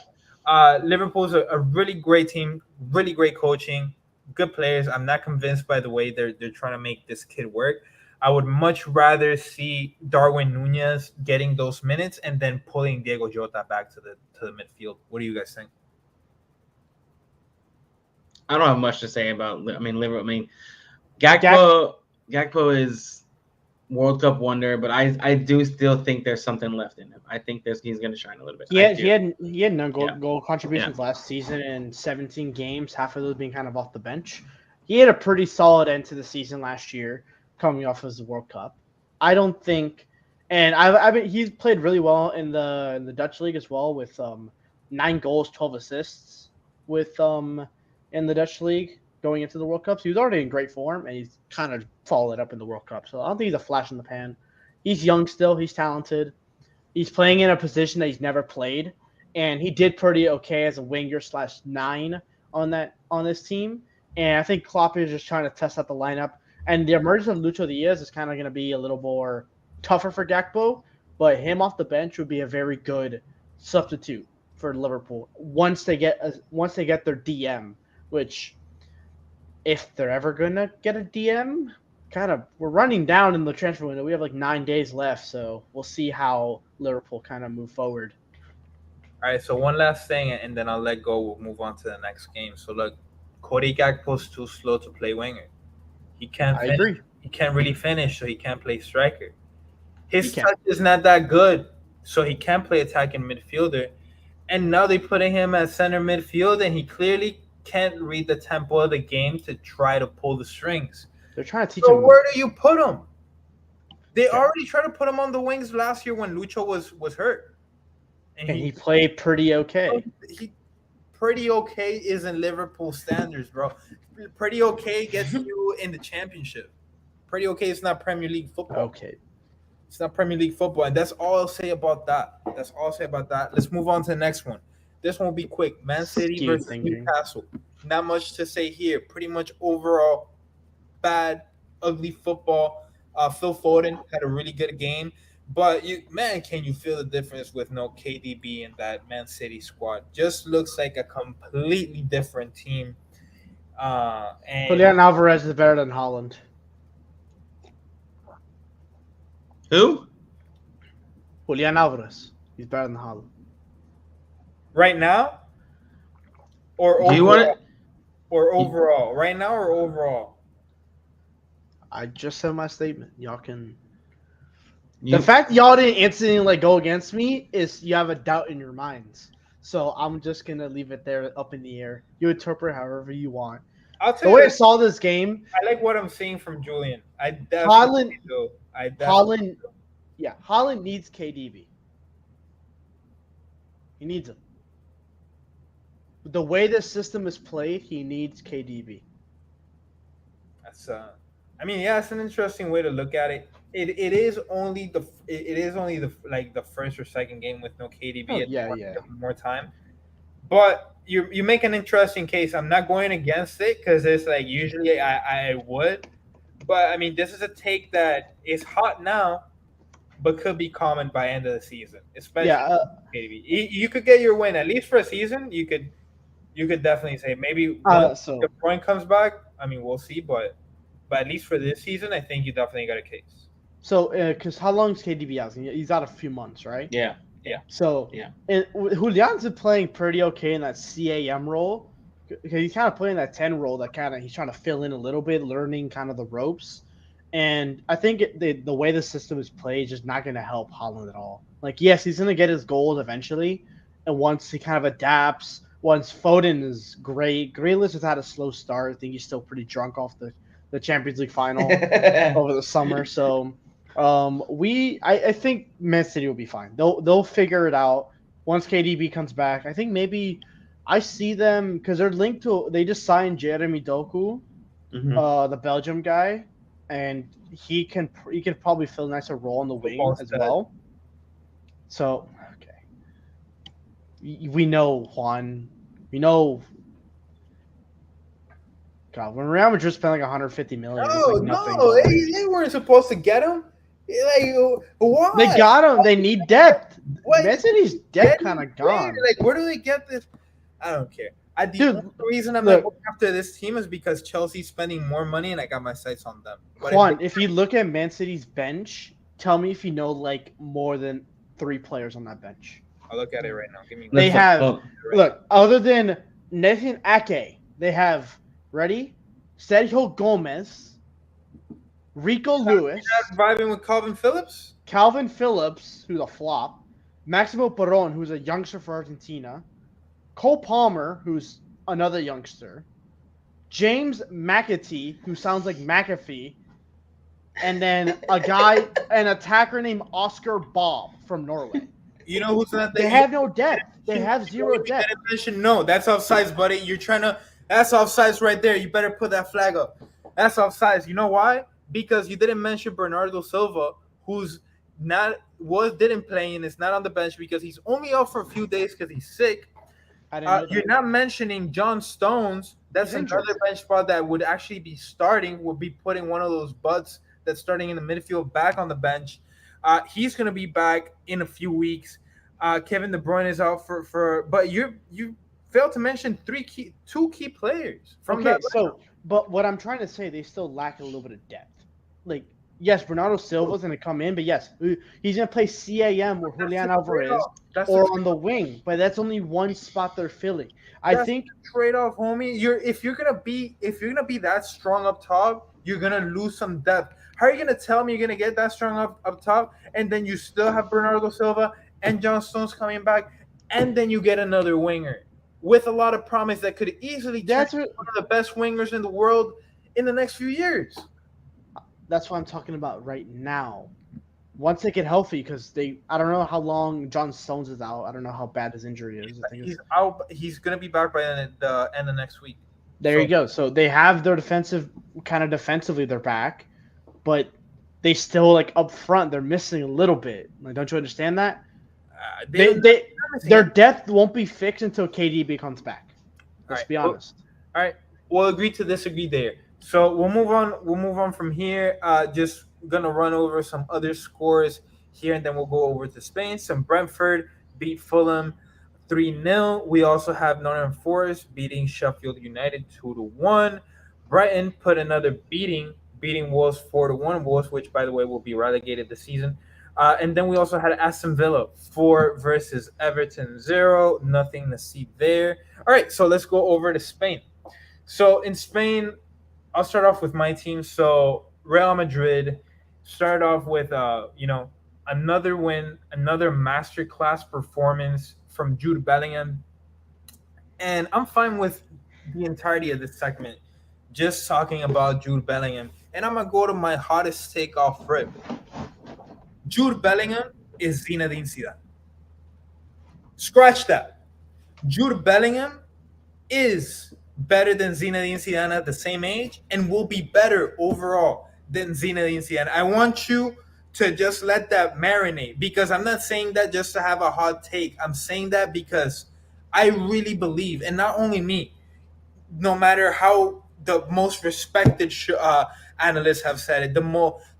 Liverpool's a really great team, really great coaching, good players. I'm not convinced by the way they're trying to make this kid work. I would much rather see Darwin Nunez getting those minutes and then pulling Diego Jota back to the midfield. What do you guys think? I don't have much to say about. Liverpool. Gakpo is World Cup wonder, but I do still think there's something left in him. I think he's going to shine a little bit. He had no goal contributions last season in 17 games, half of those being kind of off the bench. He had a pretty solid end to the season last year, coming off as the World Cup. I don't think, and he's played really well in the Dutch league as well with 9 goals, 12 assists with in the Dutch league going into the World Cup. So he was already in great form, and he's kind of followed up in the World Cup. So I don't think he's a flash in the pan. He's young still. He's talented. He's playing in a position that he's never played, and he did pretty okay as a winger/9 on this team. And I think Klopp is just trying to test out the lineup. And the emergence of Lucho Diaz is kind of going to be a little more tougher for Gakpo, but him off the bench would be a very good substitute for Liverpool once they get their DM, which, if they're ever going to get a DM, we're running down in the transfer window. We have like 9 days left, so we'll see how Liverpool kind of move forward. All right, so one last thing, and then I'll let go. We'll move on to the next game. So look, Cody Gakpo's too slow to play winger. He can't. I agree. He can't really finish, so he can't play striker. His touch is not that good, so he can't play attacking midfielder. And now they putting him at center midfield, and he clearly can't read the tempo of the game to try to pull the strings. They're trying to teach him. Where do you put him? They already tried to put him on the wings last year when Lucho was hurt. And he played pretty okay. Pretty okay isn't Liverpool standards, bro. Pretty okay gets you in the championship. Pretty okay is not Premier League football. Okay. It's not Premier League football. And that's all I'll say about that. Let's move on to the next one. This one will be quick. Man City versus Newcastle. Not much to say here. Pretty much overall bad, ugly football. Phil Foden had a really good game. But, can you feel the difference with no KDB in that Man City squad? Just looks like a completely different team. And Julian Alvarez is better than Haaland. Who? Julian Alvarez. He's better than Haaland. Right now? Or overall? Overall? Right now or overall? I just said my statement. Y'all can... The fact y'all didn't instantly go against me is you have a doubt in your minds. So I'm just going to leave it there up in the air. You interpret however you want. The way I saw this game... I like what I'm seeing from Julian. Haaland needs KDB. He needs him. The way the system is played, he needs KDB. That's it's an interesting way to look at it. It is only the first or second game with no KDB. More time, but you make an interesting case. I'm not going against it because it's like usually I would, but this is a take that is hot now, but could be common by end of the season. Especially KDB. You could get your win at least for a season. You could definitely say maybe if De Bruyne comes back. We'll see, but at least for this season, I think you definitely got a case. So, because how long is KDB out? He's out a few months, right? Yeah. So, and Julian's been playing pretty okay in that CAM role. Because he's kind of playing that 10 role that he's trying to fill in a little bit, learning kind of the ropes. And I think the way the system is played is just not going to help Holland at all. Like, yes, he's going to get his goals eventually, and once he kind of adapts, once Foden is great, Grealish has had a slow start. I think he's still pretty drunk off the Champions League final over the summer. So, I think Man City will be fine. They'll figure it out once KDB comes back. I think maybe I see them because they're linked to. They just signed Jeremy Doku, the Belgium guy, and he can probably fill a nicer role on the wing Football as stud. well. So okay, we know Juan. We know. God, when Real Madrid spent like 150 million, it was No, like nothing. no, But they weren't supposed to get him. Like, why? they got him. They need depth. What? Man City's depth kind of gone. Like, where do they get this? I don't care. The Dude, only reason I'm look. not going after this team is because Chelsea's spending more money, and I got my sights on them. But Juan, if you look at Man City's bench, tell me if you know like more than 3 players on that bench. I'll look at it right now. Give me. They have Oh, look other than Nathan Ake, they have ready Sergio Gomez, Rico Lewis, Vibing with Calvin Phillips. Calvin Phillips, who's a flop, Maximo Peron, who's a youngster for Argentina, Cole Palmer, who's another youngster, James McAtee, who sounds like McAfee, and then an attacker named Oscar Bob from Norway. You know who's not there? They have no depth. They have zero depth. No, that's offsides, buddy. You're trying to. That's offsides right there. You better put that flag up. That's offsides. You know why? Because you didn't mention Bernardo Silva, who's didn't play and is not on the bench because he's only out for a few days because he's sick. You're not mentioning John Stones. That's another bench spot that would actually be starting. Would be putting one of those butts that's starting in the midfield back on the bench. He's going to be back in a few weeks. Kevin De Bruyne is out for but you failed to mention two key players from that. But what I'm trying to say, they still lack a little bit of depth. Like, yes, Bernardo Silva's going to come in, but yes, he's going to play CAM with Julian Alvarez or on the wing. But that's only one spot they're filling. I think trade-off, homie. If you're gonna be that strong up top, you're gonna lose some depth. How are you gonna tell me you're gonna get that strong up top, and then you still have Bernardo Silva and John Stones coming back, and then you get another winger with a lot of promise that could easily turn one of the best wingers in the world in the next few years. That's what I'm talking about right now. Once they get healthy, because I don't know how long John Stones is out. I don't know how bad his injury is. He's out. He's gonna be back by the end of next week. There you go. So they have their defensively they're back, but they still like up front they're missing a little bit. Like, don't you understand that? Their depth won't be fixed until KDB comes back. Let's be honest. All right, we'll agree to disagree there. So we'll move on. We'll move on from here. Just gonna run over some other scores here, and then we'll go over to Spain. Some Brentford beat Fulham 3-0. We also have Nottingham Forest beating Sheffield United 2-1. Brighton put another beating Wolves 4-1. Wolves, which by the way will be relegated this season. And then we also had Aston Villa 4 versus Everton 0. Nothing to see there. All right, so let's go over to Spain. So in Spain, I'll start off with my team. So Real Madrid started off with another win, another masterclass performance from Jude Bellingham. And I'm fine with the entirety of this segment just talking about Jude Bellingham. And I'm going to go to my hottest take off rip. Jude Bellingham is Zinedine Zidane. Scratch that. Jude Bellingham is better than Zinedine Zidane at the same age and will be better overall than Zinedine Zidane. I want you to just let that marinate, because I'm not saying that just to have a hot take. I'm saying that because I really believe, and not only me, no matter how the most respected analysts have said it, the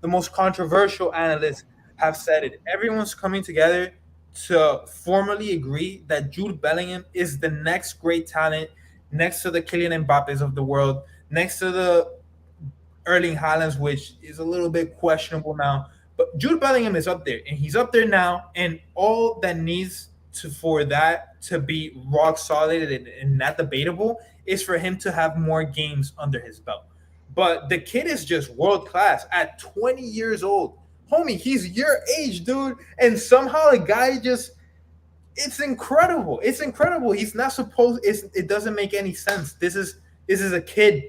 most controversial analysts have said it, everyone's coming together to formally agree that Jude Bellingham is the next great talent next to the Kylian Mbappes of the world, next to the Erling Haalands, which is a little bit questionable now. But Jude Bellingham is up there, and he's up there now, and all that needs for that to be rock solid and not debatable is for him to have more games under his belt. But the kid is just world class at 20 years old. Homie, he's your age, dude. And somehow a guy just, it's incredible. It's incredible. He's not supposed, it doesn't make any sense. This is a kid.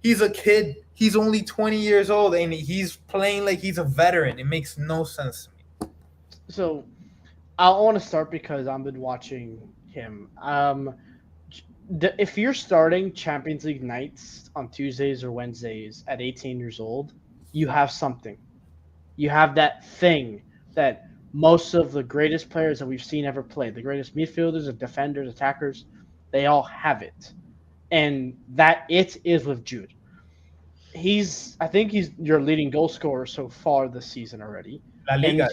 He's a kid. He's only 20 years old and he's playing like he's a veteran. It makes no sense to me. So I want to start because I've been watching him. If you're starting Champions League nights on Tuesdays or Wednesdays at 18 years old, you have something. You have that thing that most of the greatest players that we've seen ever play, the greatest midfielders, the defenders, attackers, they all have it. And that it is with Jude. I think he's your leading goal scorer so far this season already. La And Liga.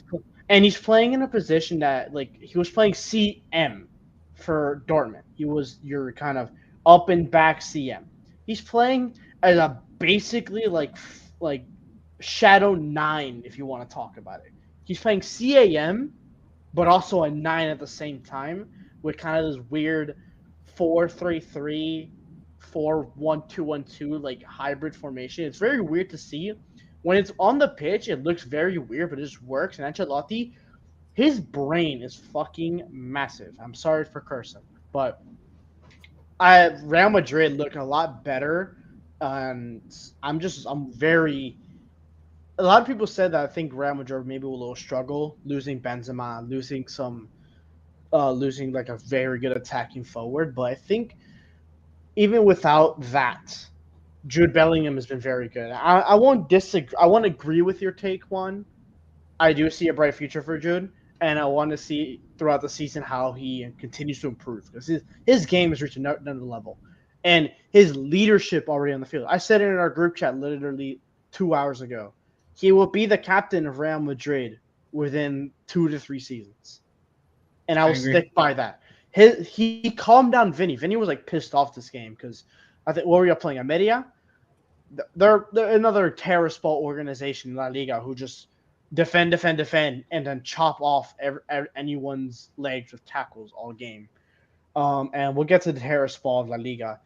he's playing in a position that like he was playing CM for Dortmund. He was your kind of up and back CM. He's playing as a basically like shadow 9 if you want to talk about it. He's playing CAM but also a 9 at the same time with kind of this weird 4-3-3 4-1-2-1-2 like hybrid formation. It's very weird to see. When it's on the pitch, it looks very weird, but it just works. And Ancelotti, his brain is fucking massive. I'm sorry for cursing, but Real Madrid look a lot better. And I'm very. A lot of people said that I think Real Madrid maybe will struggle losing Benzema, losing like a very good attacking forward. But I think even without that, Jude Bellingham has been very good. I won't disagree. I won't agree with your take, Juan. I do see a bright future for Jude, and I want to see throughout the season how he continues to improve because his game is reaching another level, and his leadership already on the field. I said it in our group chat literally 2 hours ago. He will be the captain of Real Madrid within 2 to 3 seasons, and I will stick by that. He calmed down Vinny. Vinny was like pissed off this game because I think what were you playing? Ameria? They're another terrorist ball organization in La Liga who just defend, and then chop off anyone's legs with tackles all game. And we'll get to the terrorist ball of La Liga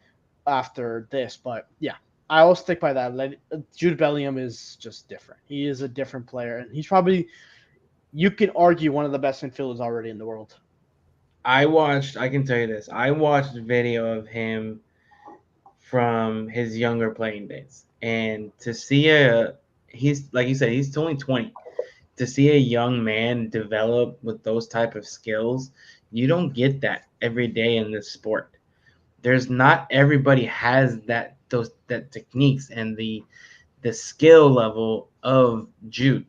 after this, but yeah, I will stick by that. Jude Bellingham is just different. He is a different player, and he's probably, you can argue, one of the best midfielders already in the world. I can tell you this. I watched a video of him from his younger playing days. And to see he's like you said, he's only 20. To see a young man develop with those type of skills, you don't get that every day in this sport. There's not everybody has that techniques and the skill level of Jude.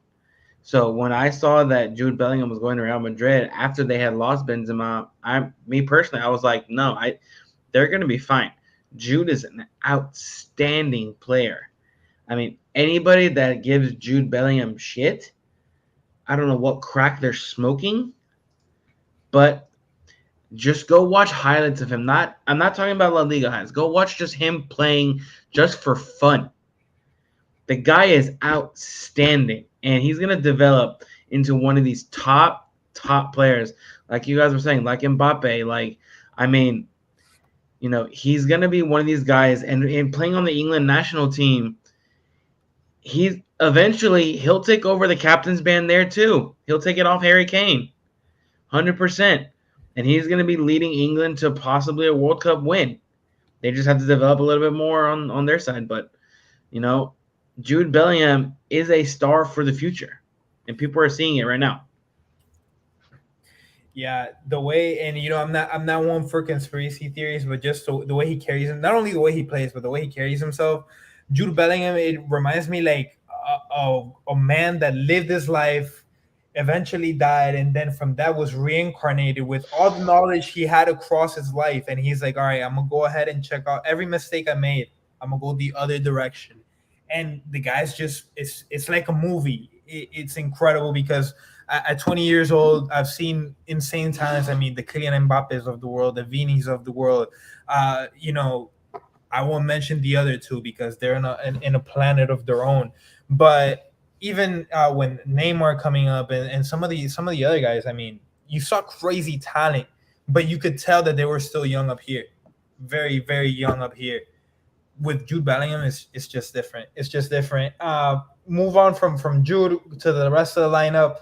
So when I saw that Jude Bellingham was going to Real Madrid after they had lost Benzema, me personally, I was like, no, they're going to be fine. Jude is an outstanding player. I mean, anybody that gives Jude Bellingham shit, I don't know what crack they're smoking, but just go watch highlights of him. I'm not talking about La Liga highlights. Go watch just him playing just for fun. The guy is outstanding, and he's going to develop into one of these top players, like you guys were saying, like Mbappe. He's going to be one of these guys, and playing on the England national team, he'll take over the captain's band there too. He'll take it off Harry Kane, 100%, and he's going to be leading England to possibly a World Cup win. They just have to develop a little bit more on their side, but Jude Bellingham is a star for the future, and people are seeing it right now. Yeah, the way, and I'm not one for conspiracy theories, but just the way he carries him, not only the way he plays, but the way he carries himself. Jude Bellingham, it reminds me like a man that lived his life, eventually died, and then from that was reincarnated with all the knowledge he had across his life, and he's like, all right, I'm gonna go ahead and check out every mistake I made. I'm gonna go the other direction. And the guy's just, it's like a movie. It's incredible because at 20 years old, I've seen insane talents. I mean, the Kylian Mbappes of the world, the Vinis of the world. I won't mention the other two because they're in a planet of their own. But even when Neymar coming up and some of the other guys, I mean, you saw crazy talent, but you could tell that they were still young up here, very, very young up here. with Jude Bellingham, it's just different. It's just different. Move on from Jude to the rest of the lineup.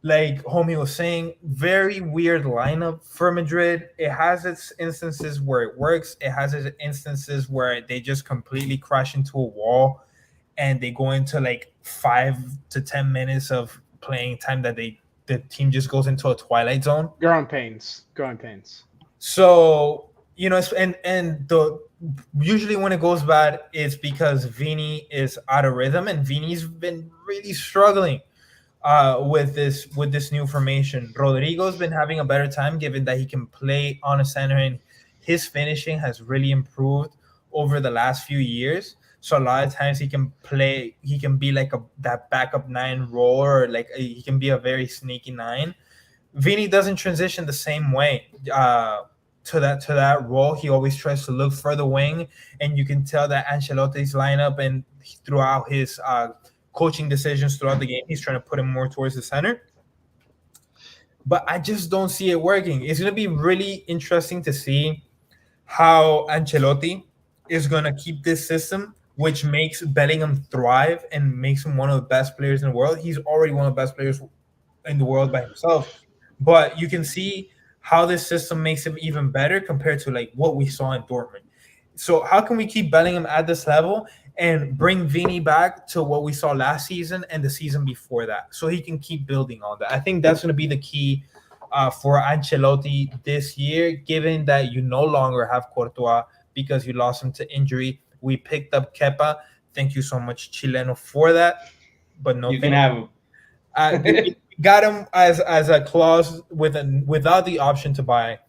Like homie was saying, very weird lineup for Madrid. It has its instances where it works. It has its instances where they just completely crash into a wall and they go into like 5 to 10 minutes of playing time that the team just goes into a twilight zone. Growing pains. Growing pains. So and the usually when it goes bad, it's because Vini is out of rhythm, and Vini's been really struggling with this new formation. Rodrigo's been having a better time given that he can play on a center, and his finishing has really improved over the last few years. So a lot of times he can be like that backup nine role, or like he can be a very sneaky nine. Vini doesn't transition the same way to that role. He always tries to look for the wing, and you can tell that Ancelotti's lineup and throughout his coaching decisions throughout the game, he's trying to put him more towards the center. But I just don't see it working. It's going to be really interesting to see how Ancelotti is going to keep this system, which makes Bellingham thrive and makes him one of the best players in the world. He's already one of the best players in the world by himself. But you can see how this system makes him even better compared to like what we saw in Dortmund. So how can we keep Bellingham at this level and bring Vini back to what we saw last season and the season before that, so he can keep building on that? I think that's going to be the key for Ancelotti this year, given that you no longer have Courtois because you lost him to injury. We picked up Kepa. Thank you so much, Chileno, for that. But no, You can have him. we got him as a clause without the option to buy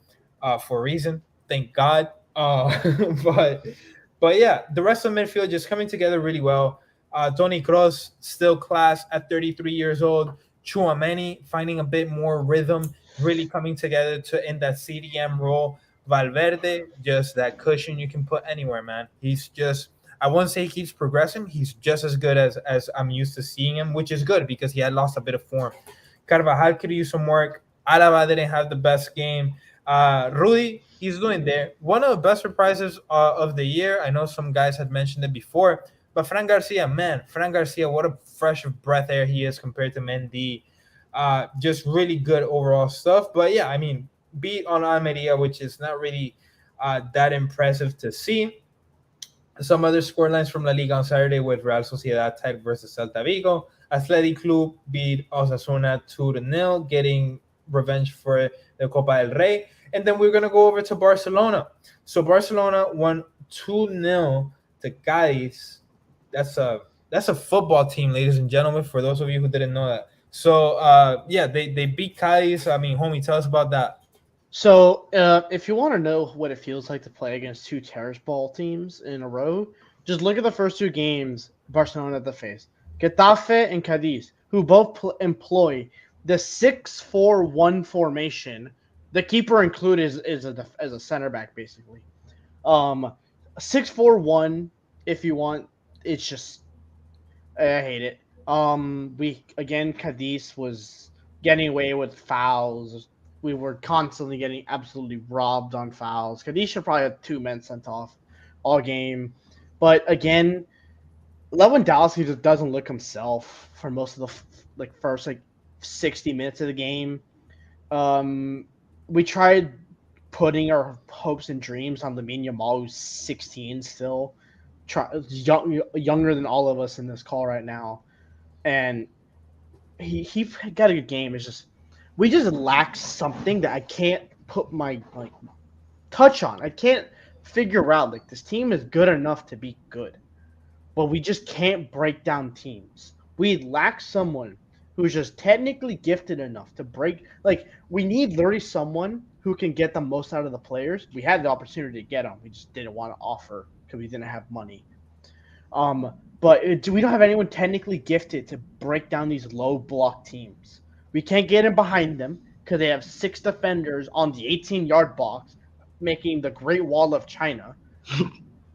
for a reason. Thank God. But but yeah, the rest of midfield just coming together really well. Tony Kroos still class at 33 years old. Chouameni finding a bit more rhythm, really coming together to in that CDM role. Valverde, just that cushion you can put anywhere, man. He's just, I won't say he keeps progressing. He's just as good as I'm used to seeing him, which is good because he had lost a bit of form. Carvajal could use some work. Alaba didn't have the best game. Rudy, he's doing there. One of the best surprises of the year. I know some guys had mentioned it before, but Fran Garcia, man, Fran Garcia, what a fresh breath air he is compared to Mendy. Just really good overall stuff. But yeah, I mean, beat on Almeria, which is not really that impressive to see. Some other scorelines from La Liga on Saturday with Real Sociedad tied versus Celta Vigo. Athletic Club beat Osasuna 2-0, getting revenge for the Copa del Rey. And then we're going to go over to Barcelona. So Barcelona won 2-0 to Cádiz. That's a football team, ladies and gentlemen, for those of you who didn't know that. So, yeah, they beat Cádiz. I mean, homie, tell us about that. So, if you want to know what it feels like to play against two terrorist ball teams in a row, just look at the first two games Barcelona had to face. Getafe and Cadiz, who both employ the 6-4-1 formation. The keeper included is as a center back, basically. 6-4-1, if you want. It's just, I hate it. Cadiz was getting away with fouls. We were constantly getting absolutely robbed on fouls. Cadiz should probably have 2 men sent off all game. But again, Lewandowski just doesn't look himself for most of the first 60 minutes of the game. We tried putting our hopes and dreams on Lamine Yamal, who's 16 still, younger than all of us in this call right now, and he got a good game. It's just we just lack something that I can't put my touch on. I can't figure out this team is good enough to be good, but we just can't break down teams. We lack someone who's just technically gifted enough to break. We need literally someone who can get the most out of the players. We had the opportunity to get them. We just didn't want to offer because we didn't have money. But we don't have anyone technically gifted to break down these low block teams. We can't get in behind them because they have 6 defenders on the 18-yard box, making the Great Wall of China.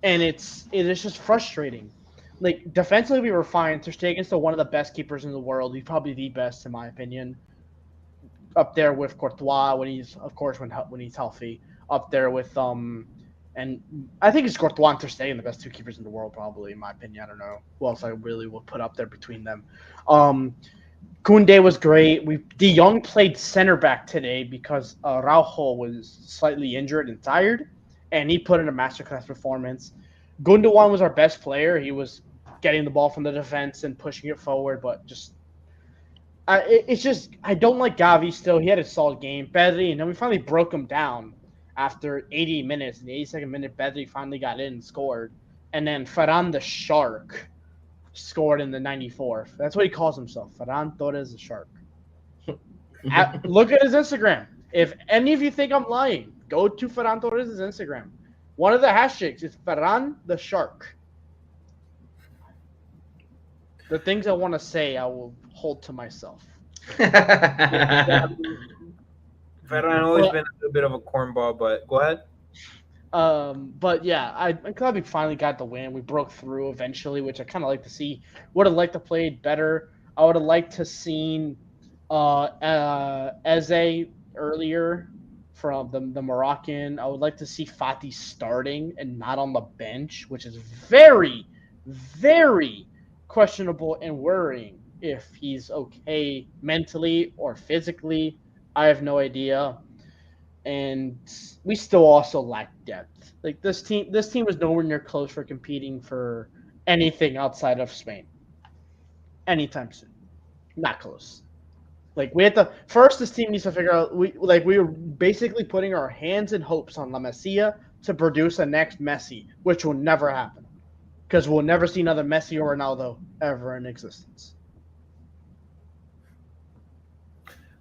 And it is just frustrating. Defensively, we were fine. Ter Stegen's still one of the best keepers in the world. He's probably the best, in my opinion. Up there with Courtois when he's healthy. Up there with And I think it's Courtois and Ter Stegen, the best two keepers in the world, probably, in my opinion. I don't know who else I really would put up there between them. Koundé was great. De Jong played center back today because Araujo was slightly injured and tired, and he put in a masterclass performance. Gundogan was our best player. He was getting the ball from the defense and pushing it forward, but it's just I don't like Gavi still. He had a solid game. Pedri, and then we finally broke him down after 80 minutes. In the 82nd minute, Pedri finally got in and scored. And then Ferran the Shark scored in the 94th. That's what he calls himself, Ferran Torres the Shark. Look at his Instagram. If any of you think I'm lying, go to Ferran Torres' Instagram. One of the hashtags is Ferran the Shark. The things I want to say, I will hold to myself. Ferran always been a little bit of a cornball, but go ahead. But yeah, I'm glad we finally got the win. We broke through eventually, which I kind of like to see. Would have liked to play better. I would have liked to seen Eze earlier from the Moroccan. I would like to see Fati starting and not on the bench, which is very, very questionable and worrying. If he's okay mentally or physically, I have no idea. And we still also lack depth. Like this team was nowhere near close for competing for anything outside of Spain. Anytime soon. Not close. Like we had to first this team needs to figure out we were basically putting our hands and hopes on La Masia to produce a next Messi, which will never happen. Because we'll never see another Messi or Ronaldo ever in existence.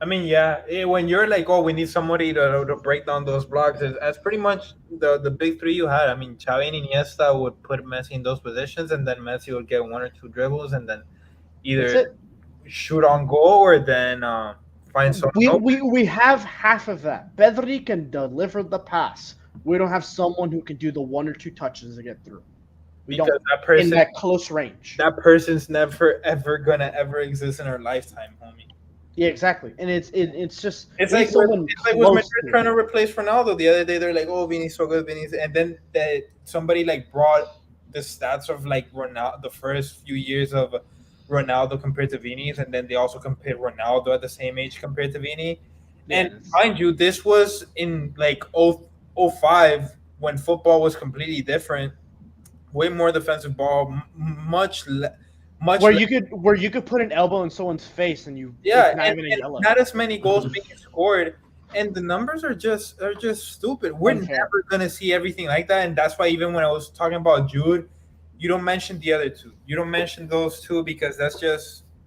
I mean, yeah, when you're like, oh, we need somebody to break down those blocks, that's pretty much the big three you had. I mean, Xavi and Iniesta would put Messi in those positions, and then Messi would get one or two dribbles, and then either shoot on goal or then find someone. We have half of that. Pedri can deliver the pass. We don't have someone who can do the one or two touches to get through. Because that person in that close range. That person's never ever gonna ever exist in our lifetime, homie. Yeah, exactly. And it's like was Madrid trying to replace Ronaldo the other day. They're like, oh, Vini's so good, Vini's, and then somebody like brought the stats of like Ronaldo the first few years of Ronaldo compared to Vini's, and then they also compared Ronaldo at the same age compared to Vini. Yes. And mind you, this was in like 05 when football was completely different. Way more defensive ball, much where you could put an elbow in someone's face and not as many goals being scored, and the numbers are just stupid. We're never gonna see everything like that, and that's why even when I was talking about Jude, you don't mention the other two. You don't mention those two because that's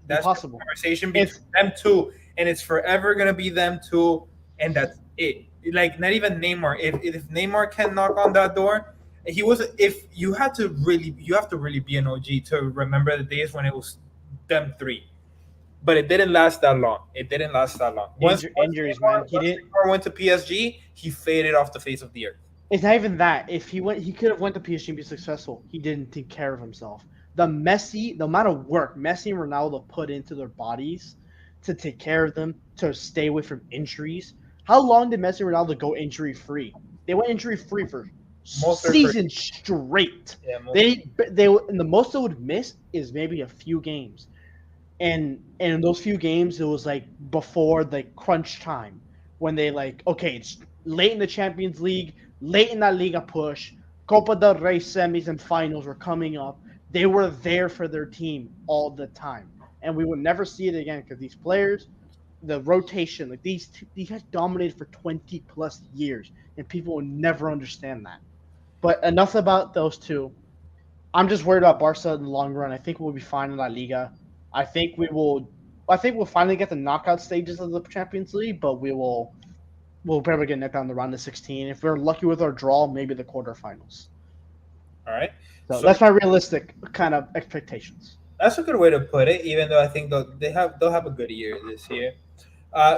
impossible. Conversation between them two, and it's forever gonna be them two, and that's it. Like not even Neymar. If Neymar can knock on that door. You have to really be an OG to remember the days when it was them three, but it didn't last that long. Once injuries, man. Neymar went to PSG, he faded off the face of the earth. It's not even that. If he could have went to PSG and be successful. He didn't take care of himself. The amount of work Messi and Ronaldo put into their bodies to take care of them, to stay away from injuries. How long did Messi and Ronaldo go injury free? They went injury free for season straight. Yeah, they and the most they would miss is maybe a few games, and in those few games it was like before the crunch time when they like okay it's late in the Champions League, late in that Liga push, Copa del Rey semis and finals were coming up. They were there for their team all the time, and we would never see it again because these players, the rotation, like these guys dominated for 20 plus years, and people will never understand that. But enough about those two. I'm just worried about Barca in the long run. I think we'll be fine in La Liga. I think we'll finally get the knockout stages of the Champions League, but we'll probably get knocked down the round of 16. If we're lucky with our draw, maybe the quarterfinals. All right. So that's my realistic kind of expectations. That's a good way to put it, even though I think they'll have a good year this year.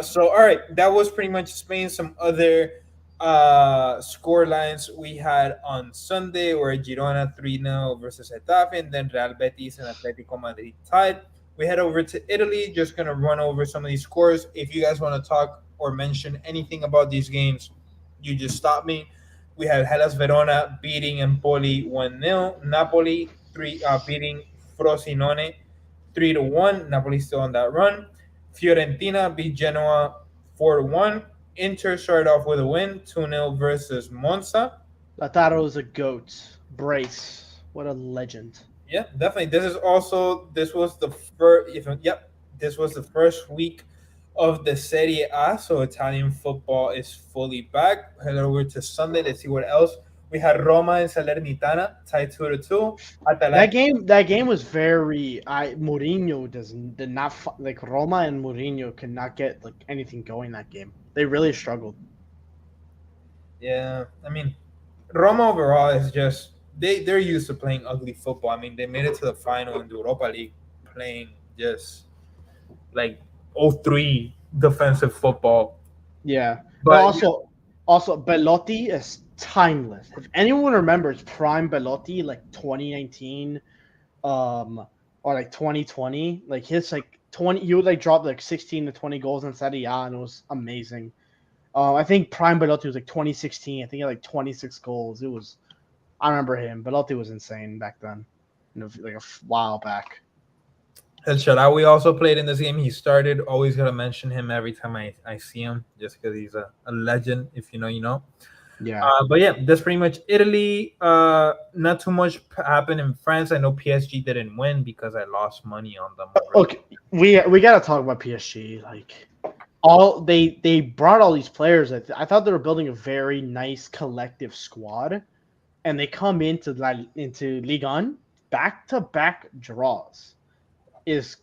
So all right, that was pretty much Spain. Some other score lines we had on Sunday were Girona 3-0 versus Getafe, and then Real Betis and Atletico Madrid tied. We head over to Italy, just going to run over some of these scores. If you guys want to talk or mention anything about these games, you just stop me. we had Hellas Verona beating Empoli 1-0. Napoli beating Frosinone 3-1. Napoli still on that run. Fiorentina beat Genoa 4-1. Inter started off with a win 2-0 versus Monza. I thought it was a goat. Brace. What a legend. Yeah, definitely. This was the first. Yep, this was the first week of the Serie A, so Italian football is fully back. Head over to Sunday. Let's see what else we had. Roma and Salernitana tied 2-2. Atalanta. That game was very. Mourinho did not like Roma and Mourinho could not get like anything going that game. They really struggled. Yeah, I mean, Roma overall is just they're used to playing ugly football. I mean, they made it to the final in the Europa League playing just like 0-3 defensive football. Yeah, but But also Belotti is timeless. If anyone remembers prime Belotti, like 2019, or like 2020, like his like 20, he would like drop like 16 to 20 goals in Serie A, and it was amazing. I think prime Belotti was like 2016. I think he had like 26 goals. I remember him. Belotti was insane back then, like a while back. El Shaarawy also played in this game. He started. Always gonna mention him every time I see him, just because he's a legend. If you know, you know. Yeah. But yeah, that's pretty much Italy. Not too much happened in France. I know PSG didn't win because I lost money on them. Okay, we gotta talk about PSG. Like they brought all these players. I thought they were building a very nice collective squad, and they come into Ligue 1 back-to-back draws. Is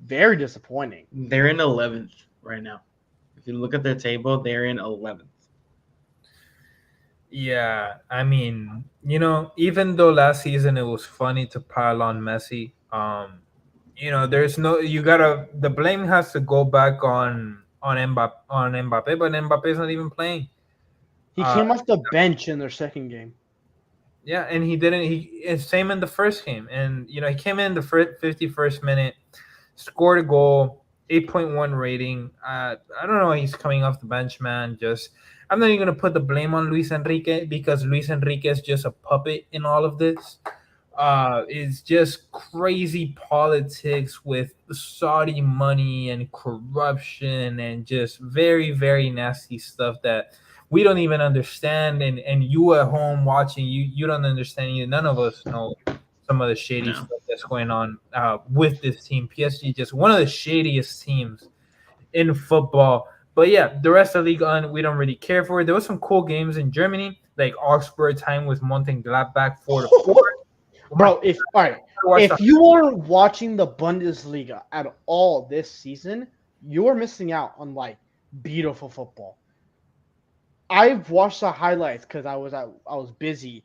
very disappointing. They're in 11th right now. If you look at their table, they're in 11th. Yeah, I mean, even though last season it was funny to pile on Messi, there's no the blame has to go back on Mbappe, but Mbappe's not even playing. He came off the bench in their second game. Yeah, and he didn't. Same in the first game, and he came in the 51st minute, scored a goal, 8.1 rating. I don't know. He's coming off the bench, man. I'm not even gonna put the blame on Luis Enrique because Luis Enrique is just a puppet in all of this. It's just crazy politics with Saudi money and corruption and just very, very nasty stuff that we don't even understand. And you at home watching, you don't understand either. None of us know some of the shady stuff that's going on with this team. PSG just one of the shadiest teams in football. But yeah, the rest of the league we don't really care for. There was some cool games in Germany, like Augsburg time with Mönchengladbach 4-4. Bro, if you are watching the Bundesliga at all this season, you are missing out on like beautiful football. I've watched the highlights because I was busy.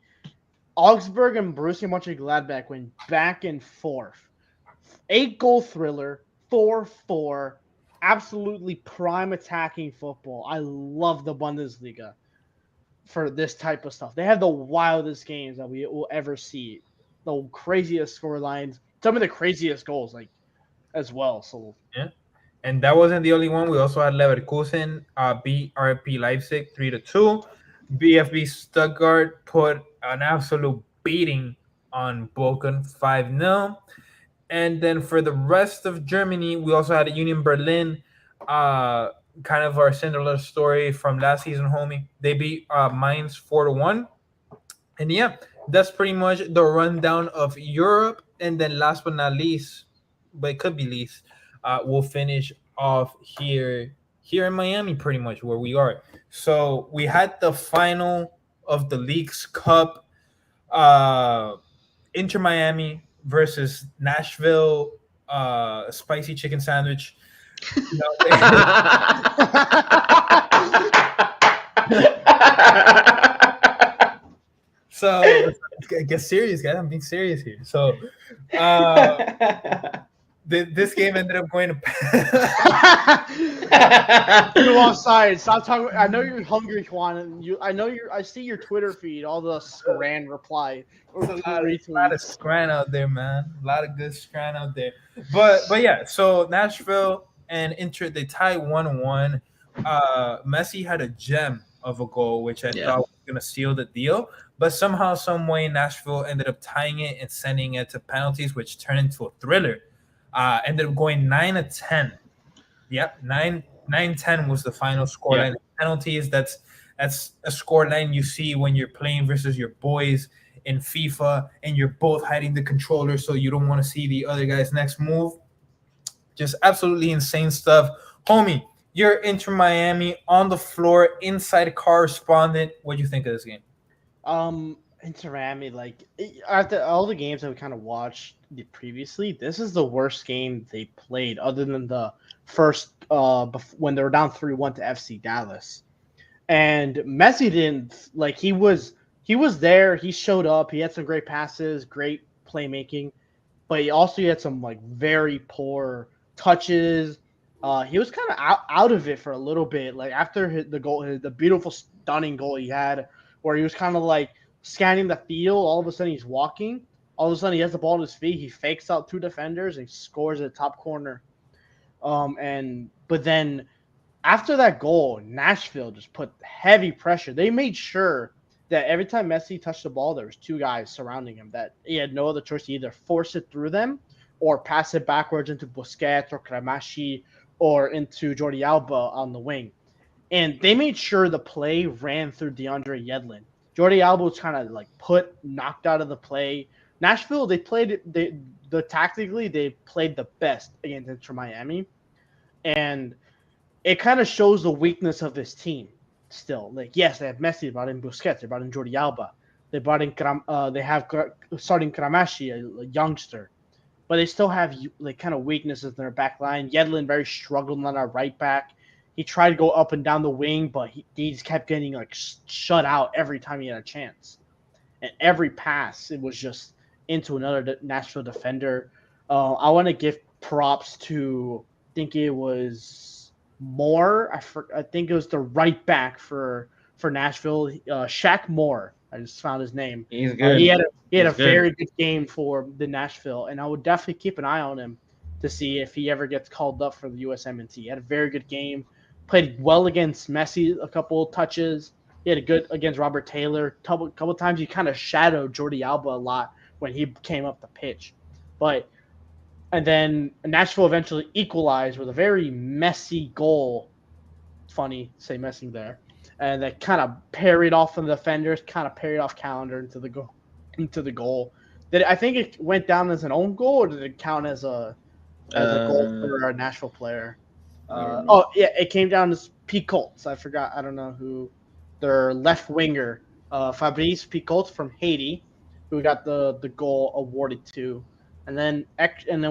Augsburg and Borussia Mönchengladbach went back and forth. 8-goal thriller, 4-4, absolutely prime attacking football. I love the Bundesliga for this type of stuff. They have the wildest games that we will ever see. The craziest storylines, some of the craziest goals, like as well. So yeah, and that wasn't the only one. We also had Leverkusen beat RP Leipzig 3-2. VfB Stuttgart put an absolute beating on Bochum 5-0. And then for the rest of Germany, we also had Union Berlin, kind of our Cinderella story from last season, homie. They beat Mainz 4-1. And yeah, that's pretty much the rundown of Europe. And then last but not least, but it could be least, we'll finish off here in Miami, pretty much where we are. So we had the final of the League's Cup, Inter Miami versus Nashville, spicy chicken sandwich. So get serious, guys. I'm being serious here. So this game ended up going to you offside. Stop talking. I know you're hungry, Juan. I see your Twitter feed. All the scran reply. There's a lot of scran out there, man. A lot of good scran out there. But yeah. So Nashville and Inter they tied 1-1. Messi had a gem of a goal, which I Yeah. thought was going to seal the deal. But somehow, some way, Nashville ended up tying it and sending it to penalties, which turned into a thriller. Ended up going 9-10. Yep, 9-10 was the final scoreline. Yeah. Penalties. That's a scoreline you see when you're playing versus your boys in FIFA, and you're both hiding the controller so you don't want to see the other guy's next move. Just absolutely insane stuff, homie. You're Inter Miami on the floor, inside correspondent. What do you think of this game? Inter Miami, like after all the games that we kind of watched previously, this is the worst game they played, other than the first when they were down 3-1 to FC Dallas. And Messi didn't like he was there, he showed up, he had some great passes, great playmaking, but he had some like very poor touches. He was kind of out of it for a little bit, like after the goal, the beautiful, stunning goal he had, where he was kind of like scanning the field. All of a sudden, he's walking. All of a sudden, he has the ball at his feet. He fakes out two defenders and scores at the top corner. But then after that goal, Nashville just put heavy pressure. They made sure that every time Messi touched the ball, there was two guys surrounding him, that he had no other choice to either force it through them or pass it backwards into Busquets or Kramashi or into Jordi Alba on the wing. And they made sure the play ran through DeAndre Yedlin. Jordi Alba was kind of like knocked out of the play. Nashville, tactically they played the best against Inter Miami, and it kind of shows the weakness of this team. Still, like, yes, they have Messi, they brought in Busquets, they brought in Jordi Alba, they brought in they have starting Kramashi, a youngster, but they still have like kind of weaknesses in their back line. Yedlin very struggled on our right back. He tried to go up and down the wing, but he just kept getting like shut out every time he had a chance. And every pass, it was just into another Nashville defender. I want to give props to, I think it was Moore. I think it was the right back for Nashville, Shaq Moore. I just found his name. He's good. He had a He's very good game for the Nashville, and I would definitely keep an eye on him to see if he ever gets called up for the USMNT. He had a very good game. Played well against Messi, a couple touches. He had a good against Robert Taylor. Couple times he kind of shadowed Jordi Alba a lot when he came up the pitch. And then Nashville eventually equalized with a very messy goal. Funny, say messy there. And that kind of parried off from the defenders, kind of parried off Calendar into the goal. I think it went down as an own goal, or did it count as a goal for a Nashville player? It came down as Picoult. I forgot. I don't know who their left winger, Fabrice Picoult from Haiti, who got the goal awarded to, and then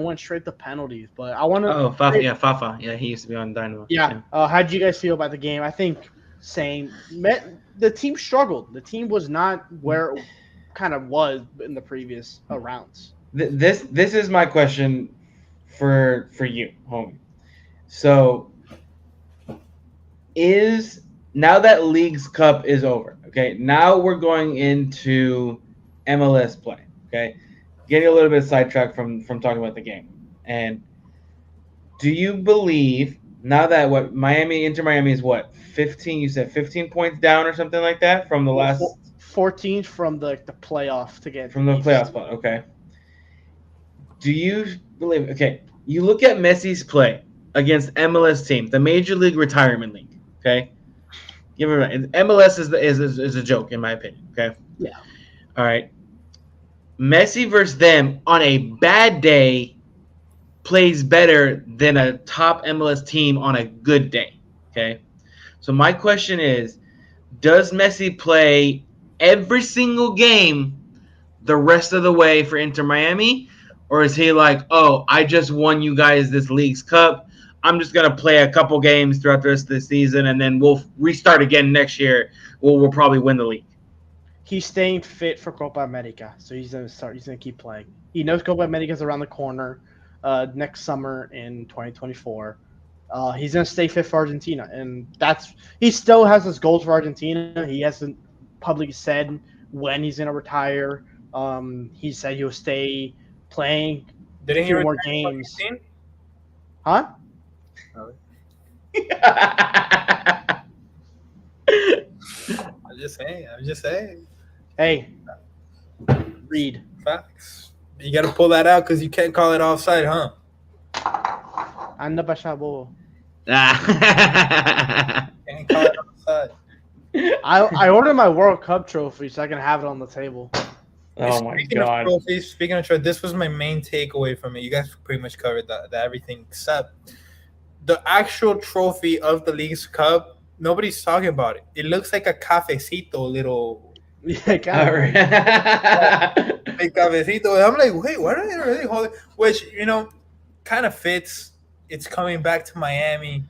went straight to penalties. But I want to. Fafa. Yeah, he used to be on Dynamo. Yeah. How did you guys feel about the game? I think the team struggled. The team was not where it kind of was in the previous rounds. This is my question for you, homie. So, now that Leagues Cup is over, okay, now we're going into MLS play, okay? Getting a little bit sidetracked from talking about the game. And do you believe, now that Inter Miami is 15, you said 15 points down or something like that from the last... 14 from the playoff to get... From the playoff spot, okay. Do you believe, okay, you look at Messi's play against MLS team, the Major League Retirement League, okay? Give me right. MLS is a joke in my opinion, okay? Yeah. All right. Messi versus them on a bad day plays better than a top MLS team on a good day, okay? So my question is, does Messi play every single game the rest of the way for Inter Miami? Or is he like, oh, I just won you guys this League's Cup. I'm just going to play a couple games throughout the rest of the season, and then we'll restart again next year. We'll probably win the league. He's staying fit for Copa America, so he's going to keep playing. He knows Copa America is around the corner next summer in 2024. He's going to stay fit for Argentina, and he still has his goals for Argentina. He hasn't publicly said when he's going to retire. He said he'll stay playing a few more games. Huh? just saying. I'm just saying. Hey, read. Facts. You got to pull that out because you can't call it offside, huh? Anda pa siya, bobo. Can't call it offside. I ordered my World Cup trophy so I can have it on the table. Oh my Speaking of god. trophies, speaking of trophies, this was my main takeaway from it. You guys pretty much covered that everything except the actual trophy of the League's Cup. Nobody's talking about it. It looks like a cafecito little Yeah, All kind of. right. like cafecito. I'm like, wait, what are they really holding? Which kind of fits. It's coming back to Miami.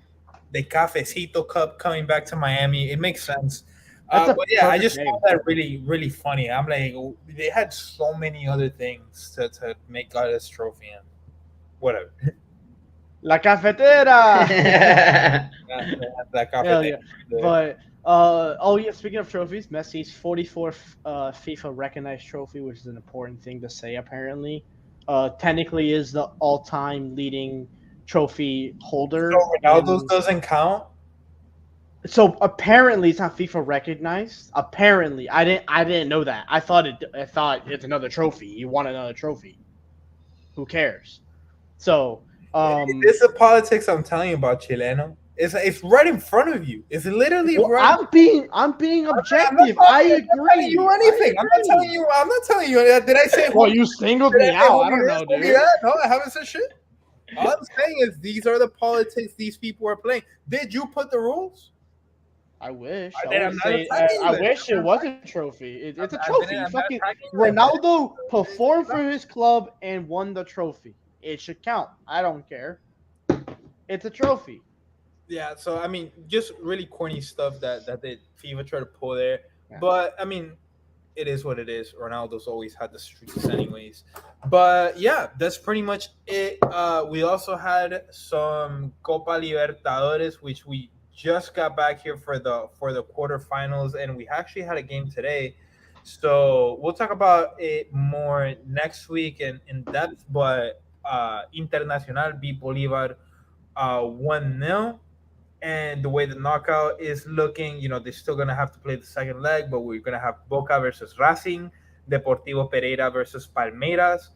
The cafecito cup coming back to Miami. It makes sense. That's a But yeah, I perfect just name. found that really, really funny. I'm like, they had so many other things to make out this trophy in. Whatever. La cafetera. That Hell cafeteria yeah. right there. But oh yeah, speaking of trophies, Messi's 44th FIFA recognized trophy, which is an important thing to say apparently. Technically is the all-time leading trophy holder. So Ronaldo's doesn't count. So apparently it's not FIFA recognized. Apparently, I didn't know that. I thought it's another trophy. You want another trophy. Who cares? So This is politics I'm telling you about, Chileno. It's right in front of you. It's literally well, right. I'm being objective. I'm not I telling you agree. anything. I'm not telling you. I'm not telling you. Did I say? Well, you singled Did me I say out. who I don't it know, is? Who dude. that? No, I haven't said shit. All I'm saying is these are the politics these people are playing. Did you put the rules? I wish. Then I, I'm would not say, attacking you I then. wish it was a trophy. It's a I'm trophy. not Fucking attacking you then. Ronaldo performed for his club and won the trophy. It should count. I don't care. It's a trophy. Yeah, so I mean, just really corny stuff that they FIFA try to pull there. Yeah. But I mean, it is what it is. Ronaldo's always had the streaks, anyways. But yeah, that's pretty much it. We also had some Copa Libertadores, which we just got back here for the quarterfinals, and we actually had a game today. So we'll talk about it more next week and in depth. But Internacional beat Bolivar 1-0, and the way the knockout is looking, they're still gonna have to play the second leg, but we're gonna have Boca versus Racing, Deportivo Pereira versus Palmeiras,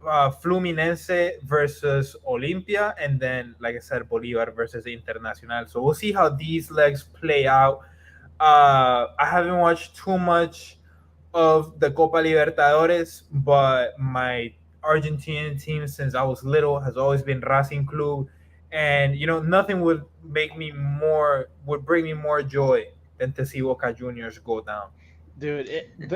Fluminense versus Olimpia, and then, like I said, Bolivar versus Internacional. So we'll see how these legs play out. I haven't watched too much of the Copa Libertadores, but my Argentinian team since I was little has always been Racing Club, and nothing would bring me more joy than to see Boca Juniors go down. Dude,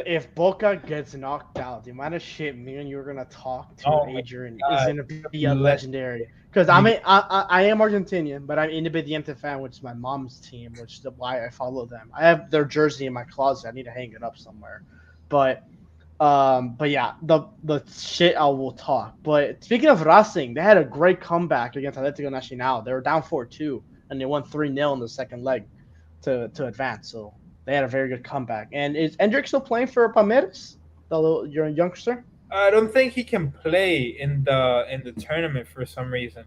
if Boca gets knocked out, the amount of shit me and you are gonna talk to Oh my Adrian God. is gonna be a legendary. Because I am Argentinian, but I'm Independiente fan, which is my mom's team, which is why I follow them. I have their jersey in my closet. I need to hang it up somewhere. But yeah, the shit I will talk. But speaking of Racing, they had a great comeback against Atlético Nacional. They were down 4-2, and they won 3-0 in the second leg to advance. So they had a very good comeback. And is Endrick still playing for Palmeiras? You're a youngster? I don't think he can play in the tournament for some reason.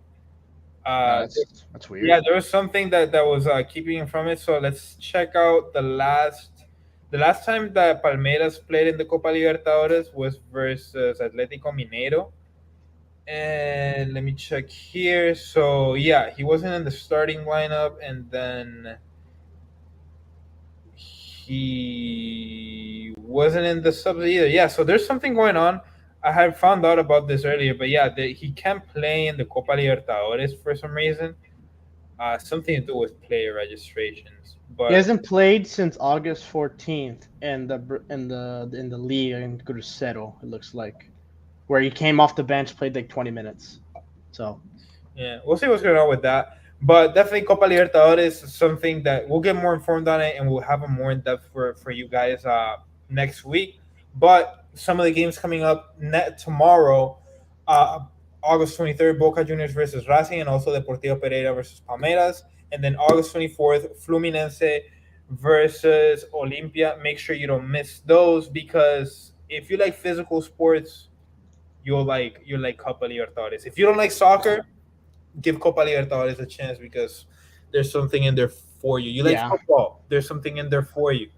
That's weird. Yeah, there was something that was keeping him from it. So let's check out the last time that Palmeiras played in the Copa Libertadores was versus Atlético Mineiro. And let me check here. So yeah, he wasn't in the starting lineup, and then he wasn't in the subs either. Yeah, so there's something going on. I had found out about this earlier, but yeah, he can't play in the Copa Libertadores for some reason. Something to do with player registrations. But He hasn't played since August 14th in the league in Cruzeiro, it looks like, where he came off the bench, played like 20 minutes. So yeah, we'll see what's going on with that. But definitely Copa Libertadores is something that we'll get more informed on it, and we'll have a more in depth for you guys next week. But some of the games coming up tomorrow, August 23rd, Boca Juniors versus Racing, and also Deportivo Pereira versus Palmeiras. And then August 24th, Fluminense versus Olimpia. Make sure you don't miss those, because if you like physical sports, you'll like Copa Libertadores. If you don't like soccer, give Copa Libertadores a chance, because there's something in there for you. You like Yeah. football, there's something in there for you.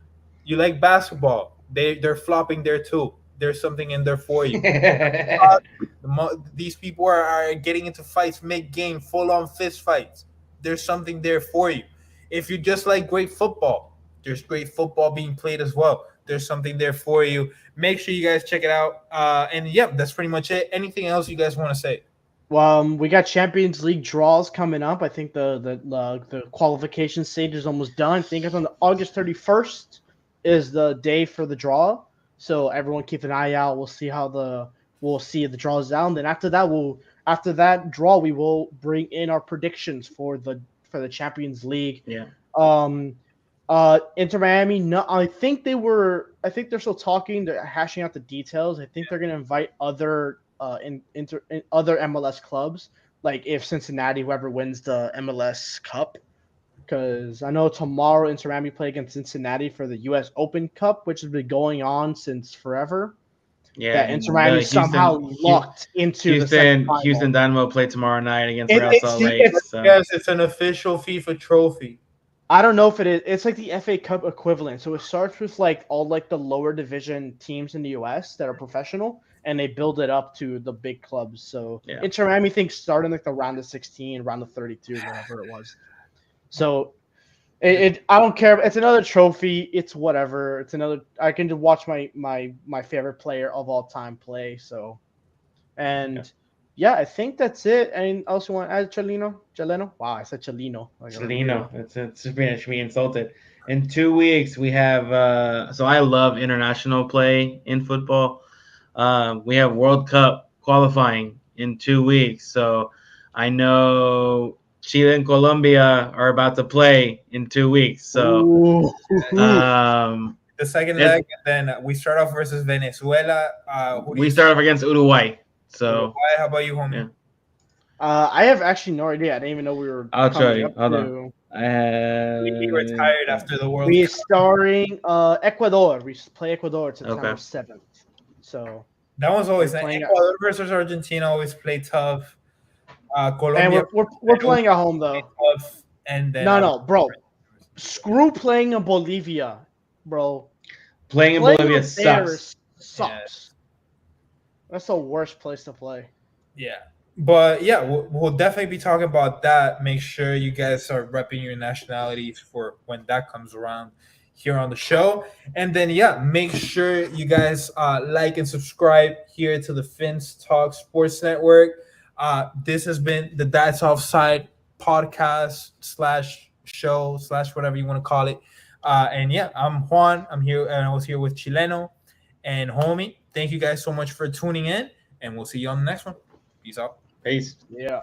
You like basketball. They're flopping there too. There's something in there for you. These people are getting into fights mid-game, full-on fist fights. There's something there for you. If you just like great football, there's great football being played as well. There's something there for you. Make sure you guys check it out. And yeah, that's pretty much it. Anything else you guys want to say? We got Champions League draws coming up. I think the qualification stage is almost done. I think it's on August 31st is the day for the draw. So everyone keep an eye out. We'll see the draws down. Then after that draw we will bring in our predictions for the Champions League. Yeah. Inter Miami. No, I think they're still talking. They're hashing out the details. I think they're gonna invite other other MLS clubs, like if Cincinnati, whoever wins the MLS Cup, because I know tomorrow Inter Miami play against Cincinnati for the U.S. Open Cup, which has been going on since forever. Yeah, that Inter Miami somehow locked into the semifinal. Houston Dynamo play tomorrow night against Real Salt Lake. Yes, it's an official FIFA trophy. I don't know if it is. It's like the FA Cup equivalent. So it starts with like all like the lower division teams in the U.S. that are professional, and they build it up to the big clubs. So Inter Miami thinks starting like the round of 16, round of 32, whatever it was. So I don't care. It's another trophy. It's whatever. It's another. I can just watch my favorite player of all time play. So, and yeah, I think that's it. And also want to add Cheleno. Wow, I said Chelino. Chelino. It's should be insulted. In 2 weeks we have. So I love international play in football. We have World Cup qualifying in 2 weeks. So I know Chile and Colombia are about to play in 2 weeks. So the second leg, and then we start off versus Venezuela. We start off against Uruguay. So Uruguay, how about you, homie? Yeah. I have actually no idea. I didn't even know we were. I'll tell you. Hold on. We retired after the World Cup. We're starring Ecuador. We play Ecuador September 7th. So that was always Ecuador versus Argentina. Always play tough. Colombia. And we're playing at home though. Tough, and then no, bro. Screw playing in Bolivia, bro. Playing in Bolivia sucks. Sucks. That's the worst place to play. Yeah. But yeah, we'll definitely be talking about that. Make sure you guys are repping your nationalities for when that comes around here on the show. And then, yeah, make sure you guys like and subscribe here to the Fins Talk Sports Network. This has been the That's Offside podcast / show / whatever you want to call it. And yeah, I'm Juan. I'm here, and I was here with Chileno and Homie. Thank you guys so much for tuning in, and we'll see you on the next one. Peace out. Peace. Yeah.